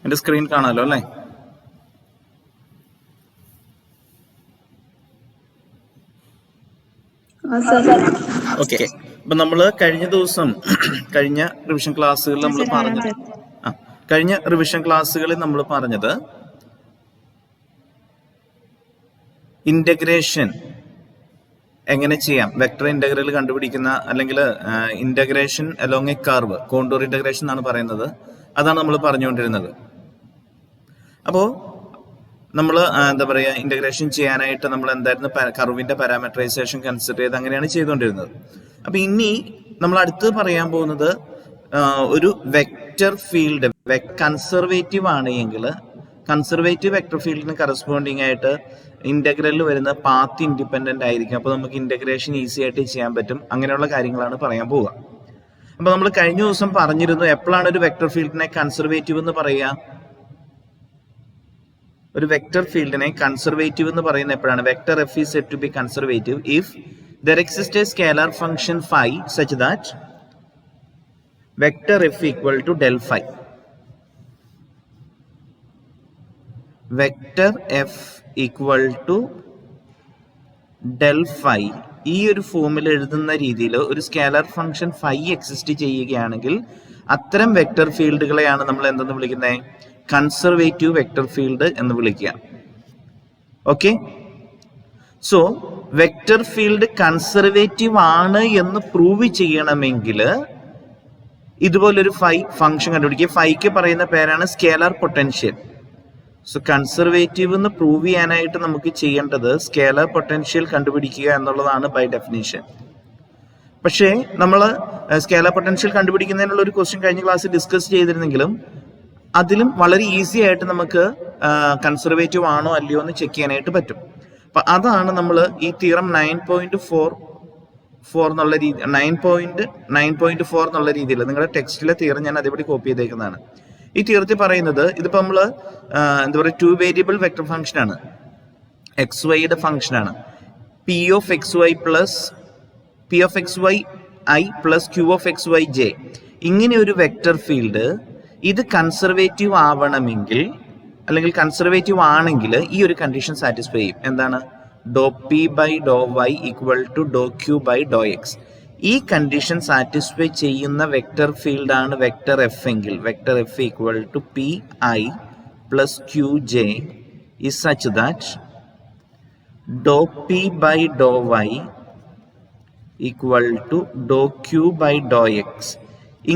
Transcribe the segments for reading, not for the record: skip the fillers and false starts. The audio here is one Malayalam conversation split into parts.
എൻ്റെ സ്ക്രീൻ കാണാമല്ലോ അല്ലേ? ഓക്കെ. അപ്പൊ നമ്മൾ കഴിഞ്ഞ ദിവസം കഴിഞ്ഞ റിവിഷൻ ക്ലാസ്സുകളിൽ നമ്മൾ പറഞ്ഞത് ഇന്റഗ്രേഷൻ എങ്ങനെ ചെയ്യാം, വെക്ടർ ഇന്റഗ്രൽ കണ്ടുപിടിക്കുന്ന, അല്ലെങ്കിൽ integration along A curve, contour integration എന്നാണ് പറയുന്നത്. അതാണ് നമ്മൾ പറഞ്ഞുകൊണ്ടിരുന്നത്. അപ്പോൾ നമ്മൾ എന്താ പറയുക, ഇന്റഗ്രേഷൻ ചെയ്യാനായിട്ട് നമ്മൾ എന്തായിരുന്നു കർവിന്റെ പാരാമീറ്ററൈസേഷൻ കൺസിഡർ ചെയ്ത് അങ്ങനെയാണ് ചെയ്തുകൊണ്ടിരുന്നത്. അപ്പൊ ഇനി നമ്മൾ അടുത്ത് പറയാൻ പോകുന്നത് ഒരു വെക്റ്റർ ഫീൽഡ് കൺസർവേറ്റീവ് ആണ് എങ്കിൽ കൺസർവേറ്റീവ് വെക്റ്റർ ഫീൽഡിന് കറസ്പോണ്ടിങ് ആയിട്ട് ഇന്റഗ്രലിൽ വരുന്ന പാത്ത് ഇൻഡിപെൻഡന്റ് ആയിരിക്കും. അപ്പോൾ നമുക്ക് ഇന്റഗ്രേഷൻ ഈസി ആയിട്ട് ചെയ്യാൻ പറ്റും. അങ്ങനെയുള്ള കാര്യങ്ങളാണ് പറയാൻ പോവുക. അപ്പൊ നമ്മൾ കഴിഞ്ഞ ദിവസം പറഞ്ഞിരുന്നു എപ്പോഴാണ് ഒരു വെക്റ്റർ ഫീൽഡിനെ കൺസർവേറ്റീവ് എന്ന് പറയുക. ഒരു വെക്റ്റർ ഫീൽഡിനെ കൺസർവേറ്റീവ് എന്ന് പറയുന്ന എപ്പോഴാണ്? Vector F is said to be conservative if there exists a scalar function phi such that vector f equal to del phi. Vector f equal to del phi ഈ ഒരു ഫോമിൽ എഴുതുന്ന രീതിയിൽ ഒരു സ്കാലർ ഫംഗ്ഷൻ ഫൈ എക്സിസ്റ്റ് ചെയ്യുകയാണെങ്കിൽ അത്തരം വെക്റ്റർ ഫീൽഡുകളെയാണ് നമ്മൾ എന്തെന്ന് വിളിക്കുന്നത്? കൺസർവേറ്റീവ് വെക്റ്റർ ഫീൽഡ് എന്ന് വിളിക്കുക. Okay, so vector field conservative ആണ് എന്ന് പ്രൂവ് ചെയ്യണമെങ്കിൽ ഇതുപോലൊരു ഫൈ ഫംഗ്ഷൻ കണ്ടുപിടിക്കുക. ഫൈക്ക് പറയുന്ന പേരാണ് സ്കേലാർ പൊട്ടൻഷ്യൽ. സോ കൺസർവേറ്റീവ് എന്ന് പ്രൂവ് ചെയ്യാനായിട്ട് നമുക്ക് ചെയ്യേണ്ടത് സ്കേലാർ പൊട്ടൻഷ്യൽ കണ്ടുപിടിക്കുക എന്നുള്ളതാണ് ബൈ ഡെഫിനിഷൻ. പക്ഷേ നമ്മൾ സ്കേലാർ പൊട്ടൻഷ്യൽ കണ്ടുപിടിക്കുന്നതിനുള്ള ഒരു ക്വസ്റ്റ്യൻ കഴിഞ്ഞ ക്ലാസ്സിൽ ഡിസ്കസ് ചെയ്തിരുന്നെങ്കിലും അതിലും വളരെ ഈസി ആയിട്ട് നമുക്ക് കൺസർവേറ്റീവ് ആണോ അല്ലയോ എന്ന് ചെക്ക് ചെയ്യാനായിട്ട് പറ്റും. അപ്പൊ അതാണ് നമ്മൾ ഈ തിയറം 9.4 എന്നുള്ള രീതി 9.4 എന്നുള്ള രീതിയിൽ നിങ്ങളുടെ ടെക്സ്റ്റിലെ തിയറം ഞാൻ അതേപടി കോപ്പി ചെയ്തേക്കുന്നതാണ്. ഈ തിയറത്തിൽ പറയുന്നത് ഇതിപ്പോ നമ്മൾ എന്താ പറയുക, 2 വേരിയബിൾ വെക്ടർ ഫംഗ്ഷൻ ആണ്, എക്സ് വൈയുടെ ഫംഗ്ഷൻ ആണ്. P of X Y I plus Q of X Y J, ഇങ്ങനെ ഒരു വെക്ടർ ഫീൽഡ് ഇത് കൺസർവേറ്റീവ് ആവണമെങ്കിൽ അല്ലെങ്കിൽ കൺസർവേറ്റീവ് ആണെങ്കിൽ ഈ ഒരു കണ്ടീഷൻ സാറ്റിസ്ഫൈ ചെയ്യും. എന്താണ്? Doh P by Dr Y equal to doh Q by doh X. ഈ കണ്ടീഷൻ സാറ്റിസ്ഫൈ ചെയ്യുന്ന വെക്ടർ ഫീൽഡ് ആണ് വെക്ടർ എഫ് എങ്കിൽ vector F equal to P I plus Q J is such that doh P by Dr Y equal to doh Q by doh X.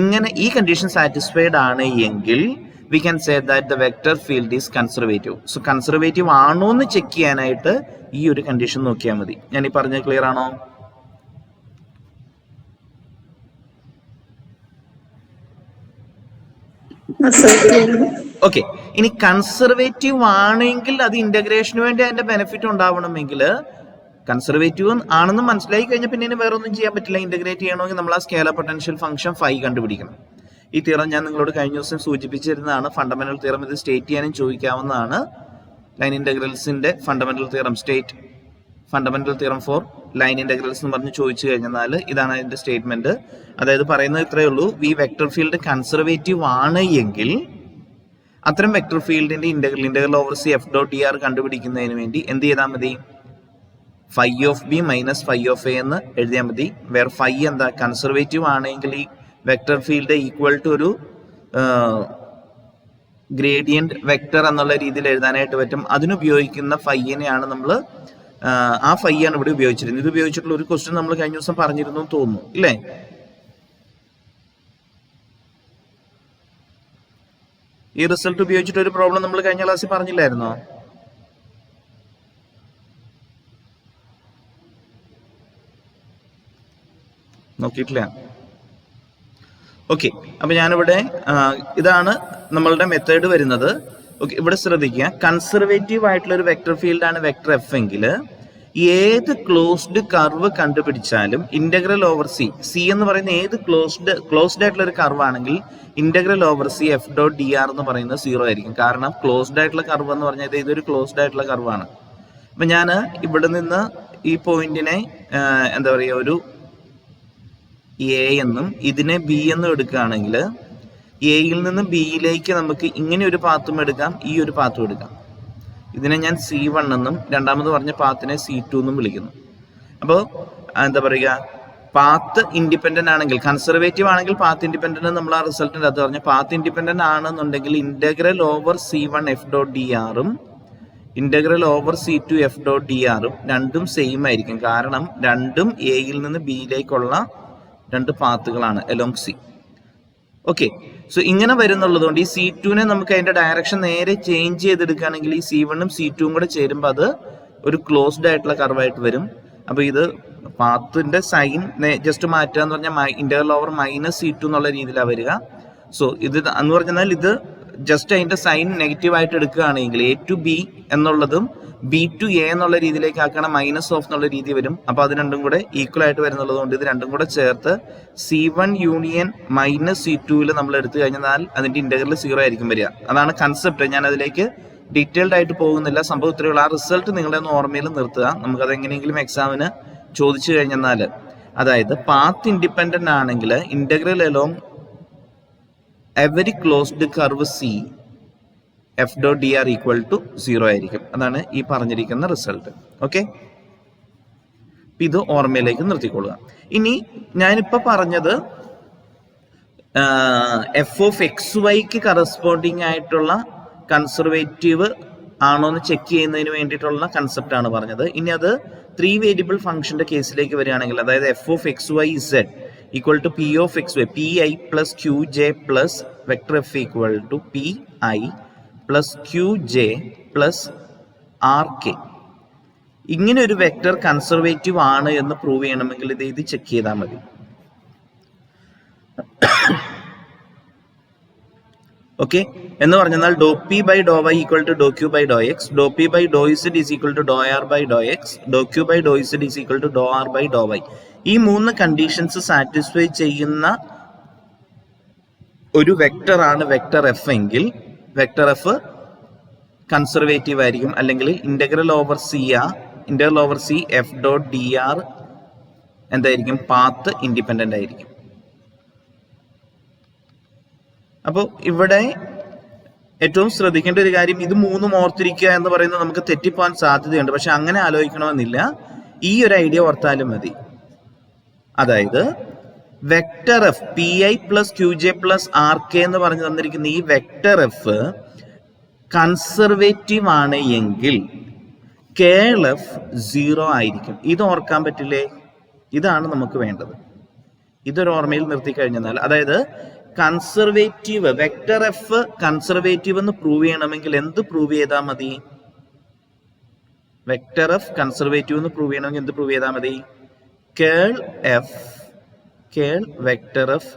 ഇങ്ങനെ ഈ കണ്ടീഷൻ സാറ്റിസ്ഫൈഡ് ആണ് എങ്കിൽ we can say that the vector field is conservative. So conservative ആണോ എന്ന് ചെക്ക് ചെയ്യാനായിട്ട് ഈ ഒരു കണ്ടീഷൻ നോക്കിയാൽ മതി. ഞാൻ ഈ പറഞ്ഞത് ക്ലിയർ ആണോ? ഓക്കെ, ഇനി കൺസർവേറ്റീവ് ആണെങ്കിൽ അത് ഇന്റഗ്രേഷന് വേണ്ടി അതിന്റെ ബെനിഫിറ്റ് ഉണ്ടാവണമെങ്കിൽ കൺസർവേറ്റീവ് ആണെന്ന് മനസ്സിലാക്കി കഴിഞ്ഞാൽ പിന്നെ വേറെ ഒന്നും ചെയ്യാൻ പറ്റില്ല. ഇന്റഗ്രേറ്റ് ചെയ്യണമെങ്കിൽ നമ്മൾ ആ സ്കേലാർ പൊട്ടൻഷ്യൽ ഫംഗ്ഷൻ ഫൈ കണ്ടുപിടിക്കണം. ഈ തിയറം ഞാൻ നിങ്ങളോട് കഴിഞ്ഞ ദിവസം സൂചിപ്പിച്ചിരുന്നതാണ്. ഫണ്ടമെന്റൽ തിയറം ഇത് സ്റ്റേറ്റ് ചെയ്യാനും ചോദിക്കാവുന്നതാണ്. ലൈൻ ഇന്റഗ്രൽസിന്റെ fundamental theorem for line integrals എന്ന് പറഞ്ഞ് ചോദിച്ചു കഴിഞ്ഞാൽ ഇതാണ് അതിന്റെ സ്റ്റേറ്റ്മെന്റ്. അതായത് പറയുന്നത് ഇത്രയേ ഉള്ളൂ, ഈ വെക്ടർ ഫീൽഡ് കൺസർവേറ്റീവ് ആണ് എങ്കിൽ അത്തരം വെക്ടർ ഫീൽഡിന്റെ integral over C F dot D R കണ്ടുപിടിക്കുന്നതിന് വേണ്ടി എന്ത് ചെയ്താൽ മതി? Phi of B minus phi of A എന്ന് എഴുതിയാൽ മതി. വേറെ ഫൈ എന്താ? കൺസർവേറ്റീവ് ആണെങ്കിൽ ഈ വെക്ടർ ഫീൽഡ് ഈക്വൽ ടു ഒരു ഗ്രേഡിയന്റ് വെക്ടർ എന്നുള്ള രീതിയിൽ എഴുതാനായിട്ട് പറ്റും. അതിനുപയോഗിക്കുന്ന ഫൈനെയാണ് നമ്മൾ ആ ഫൈ ആണ് ഇവിടെ ഉപയോഗിച്ചിരുന്നത്. ഇത് ഉപയോഗിച്ചിട്ടുള്ള ഒരു ക്വസ്റ്റ്യൻ നമ്മൾ കഴിഞ്ഞ ദിവസം പറഞ്ഞിരുന്നു തോന്നുന്നു, ഇല്ലേ? ഈ റിസൾട്ട് ഉപയോഗിച്ചിട്ട് ഒരു പ്രോബ്ലം നമ്മൾ കഴിഞ്ഞ ക്ലാസ്സിൽ പറഞ്ഞില്ലായിരുന്നോ? നോക്കിയിട്ടില്ല. ഓക്കെ, അപ്പൊ ഞാനിവിടെ ഇതാണ് നമ്മളുടെ മെത്തേഡ് വരുന്നത്. ഓക്കെ, ഇവിടെ ശ്രദ്ധിക്കുക, കൺസർവേറ്റീവ് ആയിട്ടുള്ള ഒരു വെക്ടർ ഫീൽഡ് ആണ് വെക്ടർ എഫ് എങ്കിൽ ഏത് ക്ലോസ്ഡ് കർവ് കണ്ടുപിടിച്ചാലും ഇന്റഗ്രൽ ഓവർ സി എന്ന് പറയുന്ന ഏത് ക്ലോസ്ഡ് ആയിട്ടുള്ള ഒരു കർവ് ആണെങ്കിൽ integral over C F dot D R എന്ന് പറയുന്നത് 0 ആയിരിക്കും. കാരണം ക്ലോസ്ഡ് ആയിട്ടുള്ള കർവ് എന്ന് പറഞ്ഞാൽ ഇതൊരു ക്ലോസ്ഡ് ആയിട്ടുള്ള കർവാണ്. അപ്പൊ ഞാൻ ഇവിടെ നിന്ന് ഈ പോയിന്റിനെ എന്താ പറയുക, ഒരു എ എന്നും ഇതിനെ ബി എന്നും എടുക്കുകയാണെങ്കിൽ എയിൽ നിന്ന് ബിയിലേക്ക് നമുക്ക് ഇങ്ങനെ ഒരു പാത്തും എടുക്കാം, ഈ ഒരു പാത്തും എടുക്കാം. ഇതിനെ ഞാൻ C1 എന്നും രണ്ടാമത് പറഞ്ഞ പാത്തിനെ C2 എന്നും വിളിക്കുന്നു. അപ്പോൾ എന്താ പറയുക, പാത്ത് ഇൻഡിപെൻഡന്റ് ആണെങ്കിൽ, കൺസർവേറ്റീവ് ആണെങ്കിൽ പാത്ത് ഇൻഡിപെൻഡന്റ് നമ്മൾ ആ റിസൾട്ടിൻ്റെ അത് പറഞ്ഞ പാത്ത് ഇൻഡിപെൻഡന്റ് ആണെന്നുണ്ടെങ്കിൽ integral over C1 F dot dr ഉം integral over C2 F dot dr ഉം രണ്ടും സെയിം ആയിരിക്കും. കാരണം രണ്ടും എയിൽ നിന്ന് ബിയിലേക്കുള്ള രണ്ട് പാത്തുകളാണ് അലോങ് C. ഓക്കെ, സോ ഇങ്ങനെ വരുന്നുള്ളതുകൊണ്ട് ഈ C2നെ നമുക്ക് അതിന്റെ ഡയറക്ഷൻ നേരെ ചേഞ്ച് ചെയ്തെടുക്കുകയാണെങ്കിൽ ഈ C1 ഉം C2 കൂടെ ചേരുമ്പോൾ അത് ഒരു ക്ലോസ്ഡ് ആയിട്ടുള്ള കർവായിട്ട് വരും. അപ്പൊ ഇത് പാത്തിന്റെ സൈൻ ജസ്റ്റ് മാറ്റുക എന്ന് പറഞ്ഞാൽ ഇന്റഗ്രൽ ഓവർ -C2 എന്നുള്ള രീതിയിലാണ് വരിക. സോ ഇത് എന്ന് പറഞ്ഞാൽ ഇത് ജസ്റ്റ് അതിന്റെ സൈൻ നെഗറ്റീവ് ആയിട്ട് എടുക്കുകയാണെങ്കിൽ A to B എന്നുള്ളതും B to A എന്നുള്ള രീതിയിലേക്ക് ആക്കണം, മൈനസ് ഓഫ് എന്നുള്ള രീതി വരും. അപ്പൊ അത് രണ്ടും കൂടെ ഈക്വൽ ആയിട്ട് വരുന്നുള്ളത് കൊണ്ട് ഇത് രണ്ടും കൂടെ ചേർത്ത് C1 യൂണിയൻ -C2 നമ്മൾ എടുത്തു കഴിഞ്ഞാൽ അതിന്റെ ഇന്റഗ്രൽ 0 ആയിരിക്കും വരിക. അതാണ് കൺസെപ്റ്റ്. ഞാൻ അതിലേക്ക് ഡീറ്റെയിൽഡ് ആയിട്ട് പോകുന്നില്ല. സംഭവം ഇത്രയുള്ള ആ റിസൾട്ട് നിങ്ങളുടെ ഒന്ന് ഓർമ്മയിൽ നിർത്തുക. നമുക്കത് എങ്ങനെയെങ്കിലും എക്സാമിന് ചോദിച്ചു കഴിഞ്ഞാൽ, അതായത് പാത്ത് ഇൻഡിപെൻഡന്റ് ആണെങ്കിൽ integral along every closed curve C F dot dr equal to 0 ആയിരിക്കും. അതാണ് ഈ പറഞ്ഞിരിക്കുന്ന റിസൾട്ട്. ഓക്കെ, ഇത് ഓർമ്മയിലേക്ക് നിർത്തിക്കൊള്ളുക. ഇനി ഞാനിപ്പോ പറഞ്ഞത് f(x,y) കറസ്പോണ്ടിങ് ആയിട്ടുള്ള കൺസർവേറ്റീവ് ആണോ എന്ന് ചെക്ക് ചെയ്യുന്നതിന് വേണ്ടിയിട്ടുള്ള കൺസെപ്റ്റ് ആണ് പറഞ്ഞത്. ഇനി അത് 3 വേരിയബിൾ ഫംഗ്ഷന്റെ കേസിലേക്ക് വരികയാണെങ്കിൽ, അതായത് f(x,y,z) equal to p(x,y) pi plus qj plus vector f equal to pi plus qj plus rk. ഇങ്ങനെ ഒരു വെക്ടർ കൺസർവേറ്റീവ് ആണ് എന്ന് പ്രൂവ് ചെയ്യണമെങ്കിൽ ഇത് ചെക്ക് ചെയ്താൽ മതി. ഓക്കെ, എന്ന് പറഞ്ഞാൽ doh P by Dr Y equal to doh Q by doh X, doh P by doh Z is equal to doh R by doh X, doh Q by doh Z is equal to doh R by Dr Y. ഈ 3 കണ്ടീഷൻസ് സാറ്റിസ്ഫൈ ചെയ്യുന്ന ഒരു വെക്ടർ ആണ് വെക്ടർ എഫ് എങ്കിൽ വെക്ടർ എഫ് കൺസർവേറ്റീവ് ആയിരിക്കും. അല്ലെങ്കിൽ integral over C F dot dr എന്തായിരിക്കും, പാത്ത് ഇൻഡിപെൻഡന്റ് ആയിരിക്കും. അപ്പോൾ ഇവിടെ ഏറ്റവും ശ്രദ്ധിക്കേണ്ട ഒരു കാര്യം, ഇത് 3 ഓർത്തിരിക്കുക എന്ന് പറയുന്നത് നമുക്ക് തെറ്റിപ്പോകാൻ സാധ്യതയുണ്ട്. പക്ഷെ അങ്ങനെ ആലോചിക്കണമെന്നില്ല. ഈ ഒരു ഐഡിയ ഓർത്താലും മതി. അതായത് vector F pi plus qj plus rk എന്ന് പറഞ്ഞു തന്നിരിക്കുന്ന ഈ വെക്ടർ എഫ് കൺസർവേറ്റീവ് ആണ് എങ്കിൽ കേൾ എഫ് 0 ആയിരിക്കും. ഇത് ഓർക്കാൻ പറ്റില്ലേ? ഇതാണ് നമുക്ക് വേണ്ടത്. ഇതൊരു ഓർമ്മയിൽ നിർത്തി കഴിഞ്ഞാൽ, അതായത് കൺസർവേറ്റീവ് വെക്ടർ എഫ് കൺസർവേറ്റീവ് എന്ന് പ്രൂവ് ചെയ്യണമെങ്കിൽ എന്ത് പ്രൂവ് ചെയ്താൽ മതി? വെക്ടർ എഫ് കൺസർവേറ്റീവ് എന്ന് പ്രൂവ് ചെയ്യണമെങ്കിൽ എന്ത് പ്രൂവ് ചെയ്താൽ മതി? കേൾ വെക്ടർ എഫ്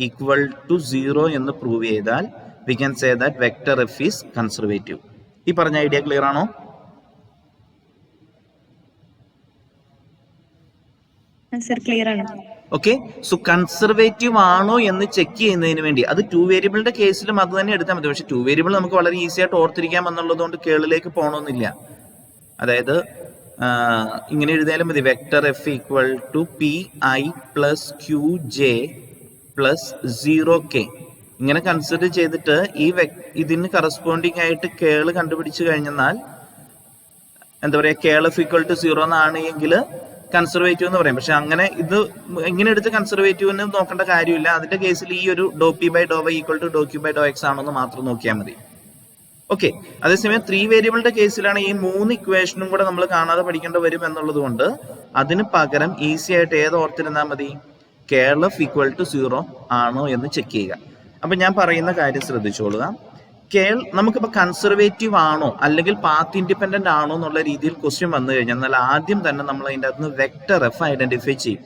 ഈക്വൽ ടു 0 എന്ന് പ്രൂവ് ചെയ്താൽ we can say that vector f is conservative. ഈ പറഞ്ഞ ഐഡിയ ക്ലിയർ ആണോ? ഓക്കെ, സോ കൺസർവേറ്റീവ് ആണോ എന്ന് ചെക്ക് ചെയ്യുന്നതിന് വേണ്ടി അത് 2 വേരിയബിളിന്റെ കേസിലും അത് തന്നെ എടുത്താൽ മതി. പക്ഷെ 2 വേരിയബിൾ നമുക്ക് വളരെ ഈസി ആയിട്ട് ഓർത്തിരിക്കാം എന്നുള്ളതുകൊണ്ട് കേളിലേക്ക് പോകണമെന്നില്ല. അതായത് ഇങ്ങനെ എഴുതിയാലും മതി, vector F equal to pi plus qj plus 0k. ഇങ്ങനെ കൺസിഡർ ചെയ്തിട്ട് ഇതിന് കറസ്പോണ്ടിങ് ആയിട്ട് കേള് കണ്ടുപിടിച്ചു കഴിഞ്ഞാൽ എന്താ പറയാ, കേൾ എഫ് ഈക്വൽ ടു 0 എന്നാണെങ്കിൽ കൺസർവേറ്റീവ് എന്ന് പറയും. പക്ഷെ അങ്ങനെ ഇത് ഇങ്ങനെ എടുത്ത് കൺസർവേറ്റീവിന് നോക്കേണ്ട കാര്യമില്ല. അതിന്റെ കേസിൽ ഈ ഒരു doh P by Dr Y equal to doh Q by doh X ആണെന്ന് മാത്രം നോക്കിയാൽ മതി. ഓക്കെ, അതേസമയം 3 വേരിയബിളിന്റെ കേസിലാണ് ഈ 3 ഇക്വേഷനും കൂടെ നമ്മൾ കാണാതെ പഠിക്കേണ്ടി വരും എന്നുള്ളത് കൊണ്ട് അതിന് പകരം ഈസി ആയിട്ട് ഏത് ഓർത്തിരുന്നാൽ മതി? കേൾ എഫ് ഈക്വൽ ടു 0 ആണോ എന്ന് ചെക്ക് ചെയ്യുക. അപ്പൊ ഞാൻ പറയുന്ന കാര്യം ശ്രദ്ധിച്ചോളുക. നമുക്കിപ്പോ കൺസർവേറ്റീവ് ആണോ അല്ലെങ്കിൽ പാത്ത് ഇൻഡിപെൻഡന്റ് ആണോ എന്നുള്ള രീതിയിൽ ക്വസ്റ്റ്യൻ വന്നു കഴിഞ്ഞാൽ ആദ്യം തന്നെ നമ്മൾ അതിൻ്റെ അകത്ത് വെക്ടർ എഫ് ഐഡന്റിഫൈ ചെയ്യും.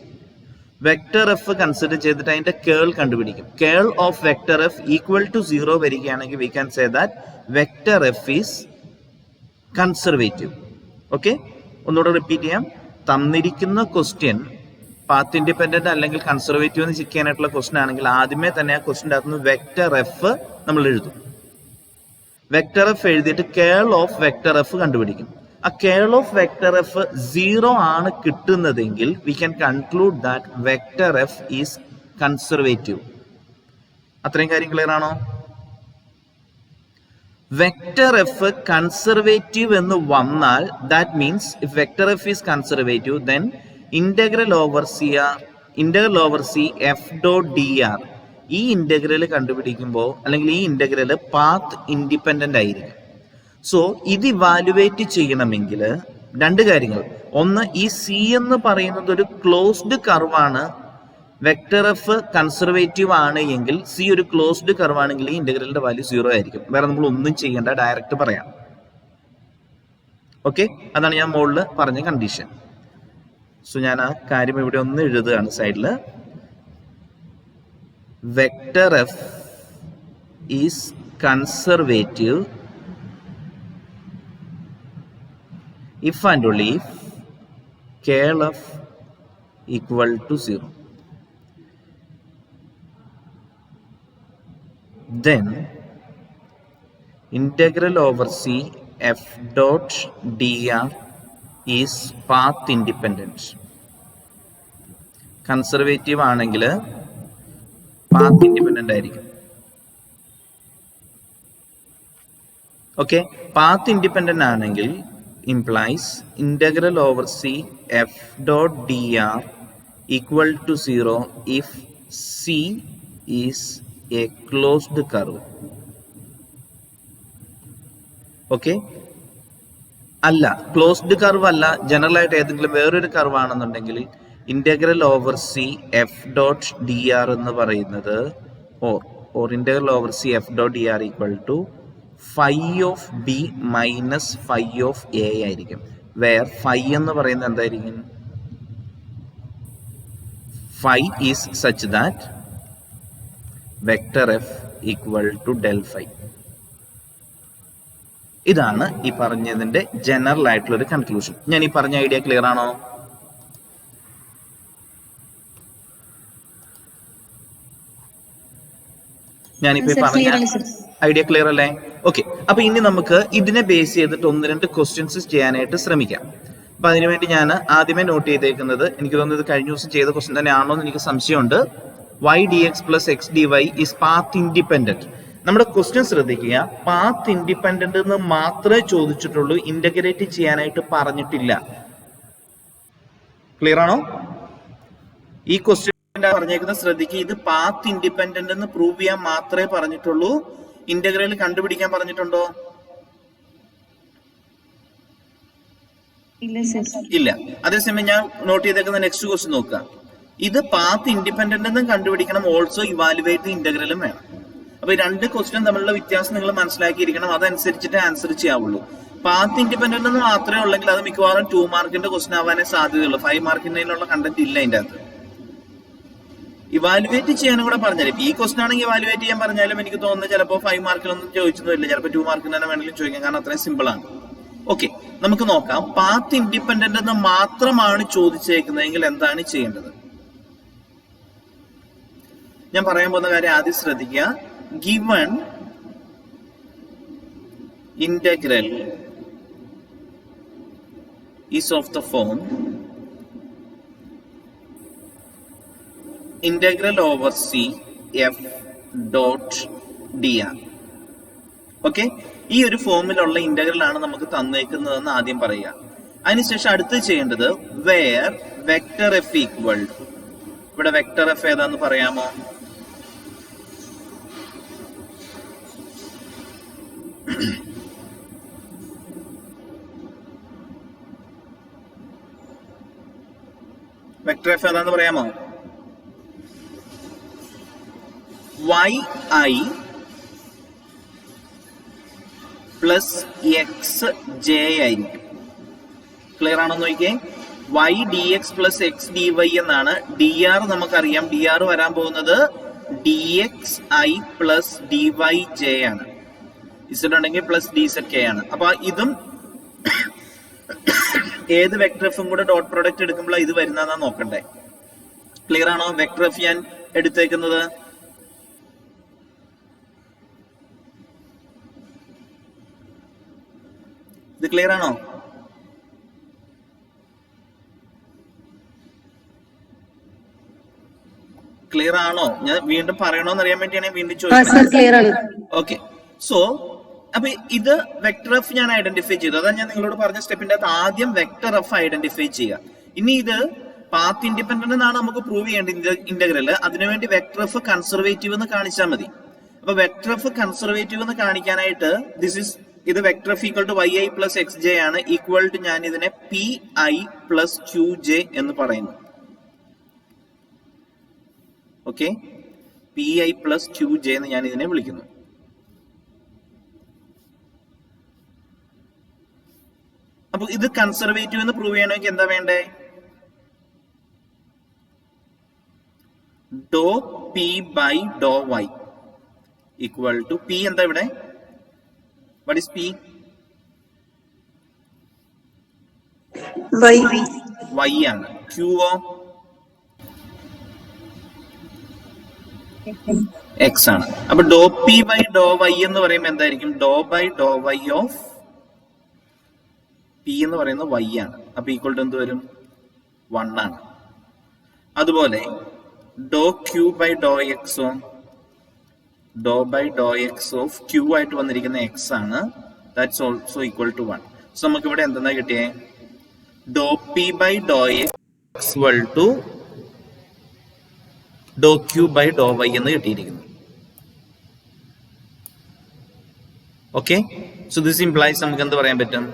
വെക്ടർ എഫ് കൺസിഡർ ചെയ്തിട്ട് അതിന്റെ കേൾ കണ്ടുപിടിക്കും. Curl of vector F equal to 0 വരികയാണെങ്കിൽ we can say that vector F is conservative. Okay, ഒന്നുകൂടെ റിപ്പീറ്റ് ചെയ്യാം. തന്നിരിക്കുന്ന ക്വസ്റ്റ്യൻ പാത്ത് ഇൻഡിപെൻഡന്റ് അല്ലെങ്കിൽ കൺസർവേറ്റീവ് എന്ന് ചെക്ക് ചെയ്യാനായിട്ടുള്ള ക്വസ്റ്റ്യൻ ആണെങ്കിൽ ആദ്യമേ തന്നെ ആ ക്വസ്റ്റ്യൻ്റെ അകത്ത് വെക്ടർ എഫ് നമ്മൾ എഴുതും. വെക്ടർ എഫ് എഴുതിയിട്ട് കേൾ ഓഫ് വെക്ടർ എഫ് കണ്ടുപിടിക്കും. ആ കേൾ ഓഫ് വെക്ടർ എഫ് 0 ആണ് കിട്ടുന്നതെങ്കിൽ we can conclude that vector F is conservative. അത്രയും കാര്യം ക്ലിയർ ആണോ? വെക്ടർ എഫ് കൺസർവേറ്റീവ് എന്ന് വന്നാൽ that means if vector F is conservative then integral over C F dot D R, ഈ ഇന്റഗ്രൽ കണ്ടുപിടിക്കുമ്പോൾ അല്ലെങ്കിൽ ഈ ഇന്റഗ്രൽ പാത്ത് ഇൻഡിപെൻഡന്റ് ആയിരിക്കും. സോ ഇത് ഇവാലുവേറ്റ് ചെയ്യണമെങ്കിൽ രണ്ട് കാര്യങ്ങൾ. ഒന്ന്, ഈ സി എന്ന് പറയുന്നത് ഒരു ക്ലോസ്ഡ് കർവാണ്. വെക്ടർ എഫ് കൺസർവേറ്റീവ് ആണ് എങ്കിൽ സി ഒരു ക്ലോസ്ഡ് കർവ് ആണെങ്കിൽ ഈ ഇന്റഗ്രലിന്റെ വാല്യൂ 0 ആയിരിക്കും. വേറെ നമ്മൾ ഒന്നും ചെയ്യേണ്ട, ഡയറക്റ്റ് പറയാം. ഓക്കെ, അതാണ് ഞാൻ മുകളിൽ പറഞ്ഞ കണ്ടീഷൻ. സോ ഞാൻ ആ കാര്യം ഇവിടെ ഒന്ന് എഴുതുകയാണ് സൈഡിൽ. Vector F is conservative if and only if Kerl of equal to 0. Then integral over C f dot dr is path independent. Conservative ആണെങ്കിൽ path independent ആയിരിക്കും. ഓക്കെ, path independent ആണെങ്കിൽ implies integral over C f dot dr equal to 0 if C is a closed curve. Okay, അല്ല, ക്ലോസ്ഡ് കർവ് അല്ല, ജനറൽ ആയിട്ട് ഏതെങ്കിലും വേറൊരു കർവ് ആണെന്നുണ്ടെങ്കിൽ integral over C F dot D R എന്ന് പറയുന്നത് or integral over C F dot D R equal to phi of B minus phi of A ആയിരിക്കും. വേർ ഫൈ എന്ന് പറയുന്നത് എന്തായിരിക്കും? Phi is such that vector F equal to del phi. ഇതാണ് ഈ പറഞ്ഞതിന്റെ ജനറൽ ആയിട്ടുള്ള ഒരു കൺക്ലൂഷൻ. ഞാൻ ഈ പറഞ്ഞ ഐഡിയ ക്ലിയർ ആണോ? ഞാനിപ്പോ പറഞ്ഞ ഐഡിയ ക്ലിയർ അല്ലേ? ഓക്കെ, അപ്പൊ ഇനി നമുക്ക് ഇതിനെ ബേസ് ചെയ്തിട്ട് 1-2 ക്വസ്റ്റ്യൻസ് ചെയ്യാനായിട്ട് ശ്രമിക്കാം. അപ്പൊ അതിനുവേണ്ടി ഞാൻ ആദ്യമേ നോട്ട് ചെയ്തേക്കുന്നത്, എനിക്ക് തോന്നുന്നത് ഇത് കഴിഞ്ഞ ദിവസം ചെയ്ത ക്വസ്റ്റ്യൻ തന്നെ ആണോ എന്ന് എനിക്ക് സംശയമുണ്ട്. y dx plus x dy is path independent. നമ്മുടെ ക്വസ്റ്റ്യൻ ശ്രദ്ധിക്കുക, പാത്ത് ഇൻഡിപെൻഡന്റ് എന്ന് മാത്രമേ ചോദിച്ചിട്ടുള്ളൂ, ഇന്റഗ്രേറ്റ് ചെയ്യാനായിട്ട് പറഞ്ഞിട്ടില്ല. ക്ലിയർ ആണോ? ഈ ക്വസ്റ്റ്യൻ പറഞ്ഞേക്കുന്നത് ശ്രദ്ധിക്കുക, ഇത് പാത്ത് ഇൻഡിപെൻഡന്റ് എന്ന് പ്രൂവ് ചെയ്യാൻ മാത്രമേ പറഞ്ഞിട്ടുള്ളൂ, ഇന്റഗ്രൽ കണ്ടുപിടിക്കാൻ പറഞ്ഞിട്ടുണ്ടോ? ഇല്ല. അതേസമയം ഞാൻ നോട്ട് ചെയ്തേക്കുന്ന നെക്സ്റ്റ് ക്വസ്റ്റ്യൻ നോക്കുക, ഇത് പാത്ത് ഇൻഡിപെൻഡന്റ് എന്ന് കണ്ടുപിടിക്കണം, ഓൾസോ ഇവാലുവേറ്റ് ഇന്റഗ്രലും വേണം. അപ്പൊ രണ്ട് ക്വസ്റ്റ്യൻ തമ്മിലുള്ള വ്യത്യാസം നിങ്ങൾ മനസ്സിലാക്കിയിരിക്കണം, അതനുസരിച്ചിട്ട് ആൻസർ ചെയ്യാവുള്ളൂ. പാത്ത് ഇൻഡിപെൻഡന്റ് എന്ന് മാത്രമേ ഉള്ളെങ്കിൽ അത് മിക്കവാറും 2 മാർക്കിന്റെ ക്വസ്റ്റ്യൻ ആവാനേ സാധ്യതയുള്ളൂ. 5 മാർക്കിനുള്ള കണ്ടന്റ് ഇല്ല അതിന്റെ അകത്ത്. ഇവാലുവേറ്റ് ചെയ്യാനും കൂടെ പറഞ്ഞാലും, ഈ ക്വസ്റ്റൻ ആണെങ്കിൽ ഇവാലുവേറ്റ് ചെയ്യാൻ പറഞ്ഞാലും എനിക്ക് തോന്നുന്നത് ചിലപ്പോൾ 5 മാർക്കിലൊന്നും ചോദിച്ചൊന്നും ഇല്ല, ചിലപ്പോൾ 2 മാർക്കിന് തന്നെ വേണമെങ്കിലും ചോദിക്കാം, കാരണം അത്രയും സിമ്പിൾ ആണ്. ഓക്കെ, നമുക്ക് നോക്കാം. പാത്ത് ഇൻഡിപെൻഡന്റ് എന്ന് മാത്രമാണ് ചോദിച്ചേക്കുന്നതെങ്കിൽ എന്താണ് ചെയ്യേണ്ടത്? ഞാൻ പറയാൻ പോകുന്ന കാര്യം ആദ്യം ശ്രദ്ധിക്കുക. Given integral is of the form integral over c f dot dr. Okay, ഈ ഒരു ഫോമിലുള്ള ഇന്റഗ്രൽ ആണ് നമുക്ക് തന്നേക്കുന്നതെന്ന് ആദ്യം പറയുക. അതിനുശേഷം അടുത്ത് ചെയ്യേണ്ടത് where vector F equal to, ഇവിടെ വെക്ടർ എഫ് ഏതാന്ന് പറയാമോ? വെക്ടർ എഫ് ഏതാന്ന് പറയാമോ? yi പ്ലസ് എക്സ് ജെ ആയിരിക്കും. ക്ലിയർ ആണോ നോക്കിയേ? y dx plus X dy എന്നാണ്. dr നമുക്കറിയാം, dr വരാൻ പോകുന്നത് dxi പ്ലസ് dyj ആണ്. z ഉണ്ടെങ്കിൽ പ്ലസ് dzk ആണ്. അപ്പൊ ഇതും ഏത് വെക്ടർ എഫും കൂടെ ഡോട്ട് പ്രോഡക്റ്റ് എടുക്കുമ്പോൾ ഇത് വരുന്നതാ നോക്കണ്ടേ. ക്ലിയർ ആണോ? വെക്ടർ എഫ് ഞാൻ എടുത്തേക്കുന്നത് ഇത് ക്ലിയർ ആണോ? ക്ലിയർ ആണോ? ഞാൻ വീണ്ടും പറയണോന്ന് അറിയാൻ വേണ്ടിയാണ് വീണ്ടും ചോദിക്കുന്നത്. ഓക്കെ, സോ അപ്പൊ ഇത് വെക്ടർ എഫ് ഞാൻ ഐഡന്റിഫൈ ചെയ്തു. അതാണ് ഞാൻ നിങ്ങളോട് പറഞ്ഞ സ്റ്റെപ്പിന്റെ അകത്ത് ആദ്യം വെക്ടർ എഫ് ഐഡന്റിഫൈ ചെയ്യുക. ഇനി ഇത് പാത്ത് ഇൻഡിപെൻഡന്റ് എന്നാണ് നമുക്ക് പ്രൂവ് ചെയ്യേണ്ടത് ഇന്റഗ്രല്. അതിനുവേണ്ടി വെക്ടർ എഫ് കൺസർവേറ്റീവ് എന്ന് കാണിച്ചാൽ മതി. അപ്പൊ വെക്ടർ എഫ് കൺസർവേറ്റീവ് എന്ന് കാണിക്കാനായിട്ട് ഇത് vector F equal to yi plus X J ആണ്. ഈക്വൽ ടു ഞാൻ ഇതിനെ P I plus Q J എന്ന് പറയുന്നു. Okay, P I plus Q J എന്ന് ഞാൻ ഇതിനെ വിളിക്കുന്നു. അപ്പൊ ഇത് കൺസർവേറ്റീവ് എന്ന് പ്രൂവ് ചെയ്യണമെങ്കിൽ എന്താ വേണ്ടേ? Doh P by Dr Y equal to P. എന്താ ഇവിടെ? What is P? വൈ ആണ്. ക്യൂവോ? എക്സ് ആണ്. അപ്പൊ doh P by Dr Y എന്ന് പറയുമ്പോൾ എന്തായിരിക്കും? Doh by Dr Y of P എന്ന് പറയുന്നത് വൈ ആണ്. അപ്പൊ ഈക്വൽ ടു എന്ത് വരും? 1 ആണ്. അതുപോലെ ഡോ ക്യൂ ബൈ ഡോ എക്സോ? Doh by doh X of Q ആയിട്ട് വന്നിരിക്കുന്ന എക്സ് ആണ്. That's also equal to 1. So നമുക്ക് ഇവിടെ എന്താ കിട്ടിയേ? Doh P by doh X equal to doh Q by Dr Y എന്ന് കിട്ടിയിരിക്കുന്നു. ഓക്കെ, സോ ദിസ് ഇംപ്ലൈസ് നമുക്ക് എന്ത് പറയാൻ പറ്റും?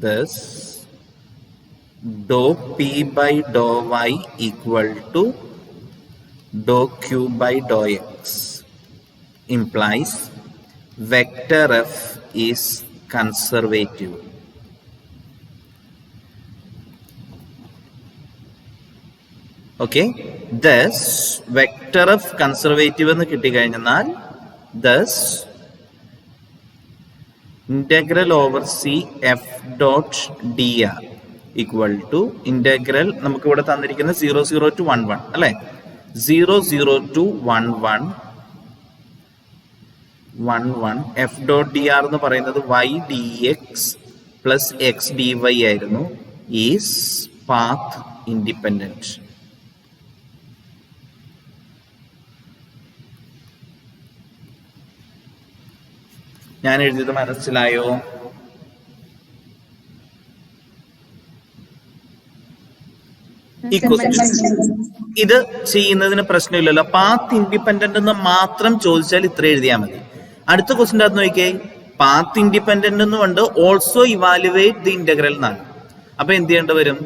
Thus, dou p by dou y equal to dou q by dou x implies vector f is conservative. Okay, thus vector f conservative എന്ന് കിട്ടിക്കഴിഞ്ഞാൽ thus integral over c f dot dr equal to integral നമുക്ക് ഇവിടെ തന്നിരിക്കുന്നത് 0 to 1 അല്ലെ? 0 to 1 f dot dr എന്ന് പറയുന്നത് y dx plus x dy ആയിരുന്നു. is path independent. ഞാൻ എഴുതിയത് മനസ്സിലായോ? ഇത് ചെയ്യുന്നതിന് പ്രശ്നമില്ലല്ലോ. പാത്ത് ഇൻഡിപെൻഡന്റ് എന്ന് മാത്രം ചോദിച്ചാൽ ഇത്ര എഴുതിയാൽ മതി. അടുത്ത ക്വസ്റ്റിൻ്റെ അകത്ത് നോക്കിയേ, പാത്ത് ഇൻഡിപെൻഡന്റ് എന്നുകൊണ്ട് ഓൾസോ ഇവാലുവേറ്റ് ദി ഇന്റഗ്രൽ എന്നാണ്. അപ്പൊ എന്ത് ചെയ്യേണ്ടി വരും?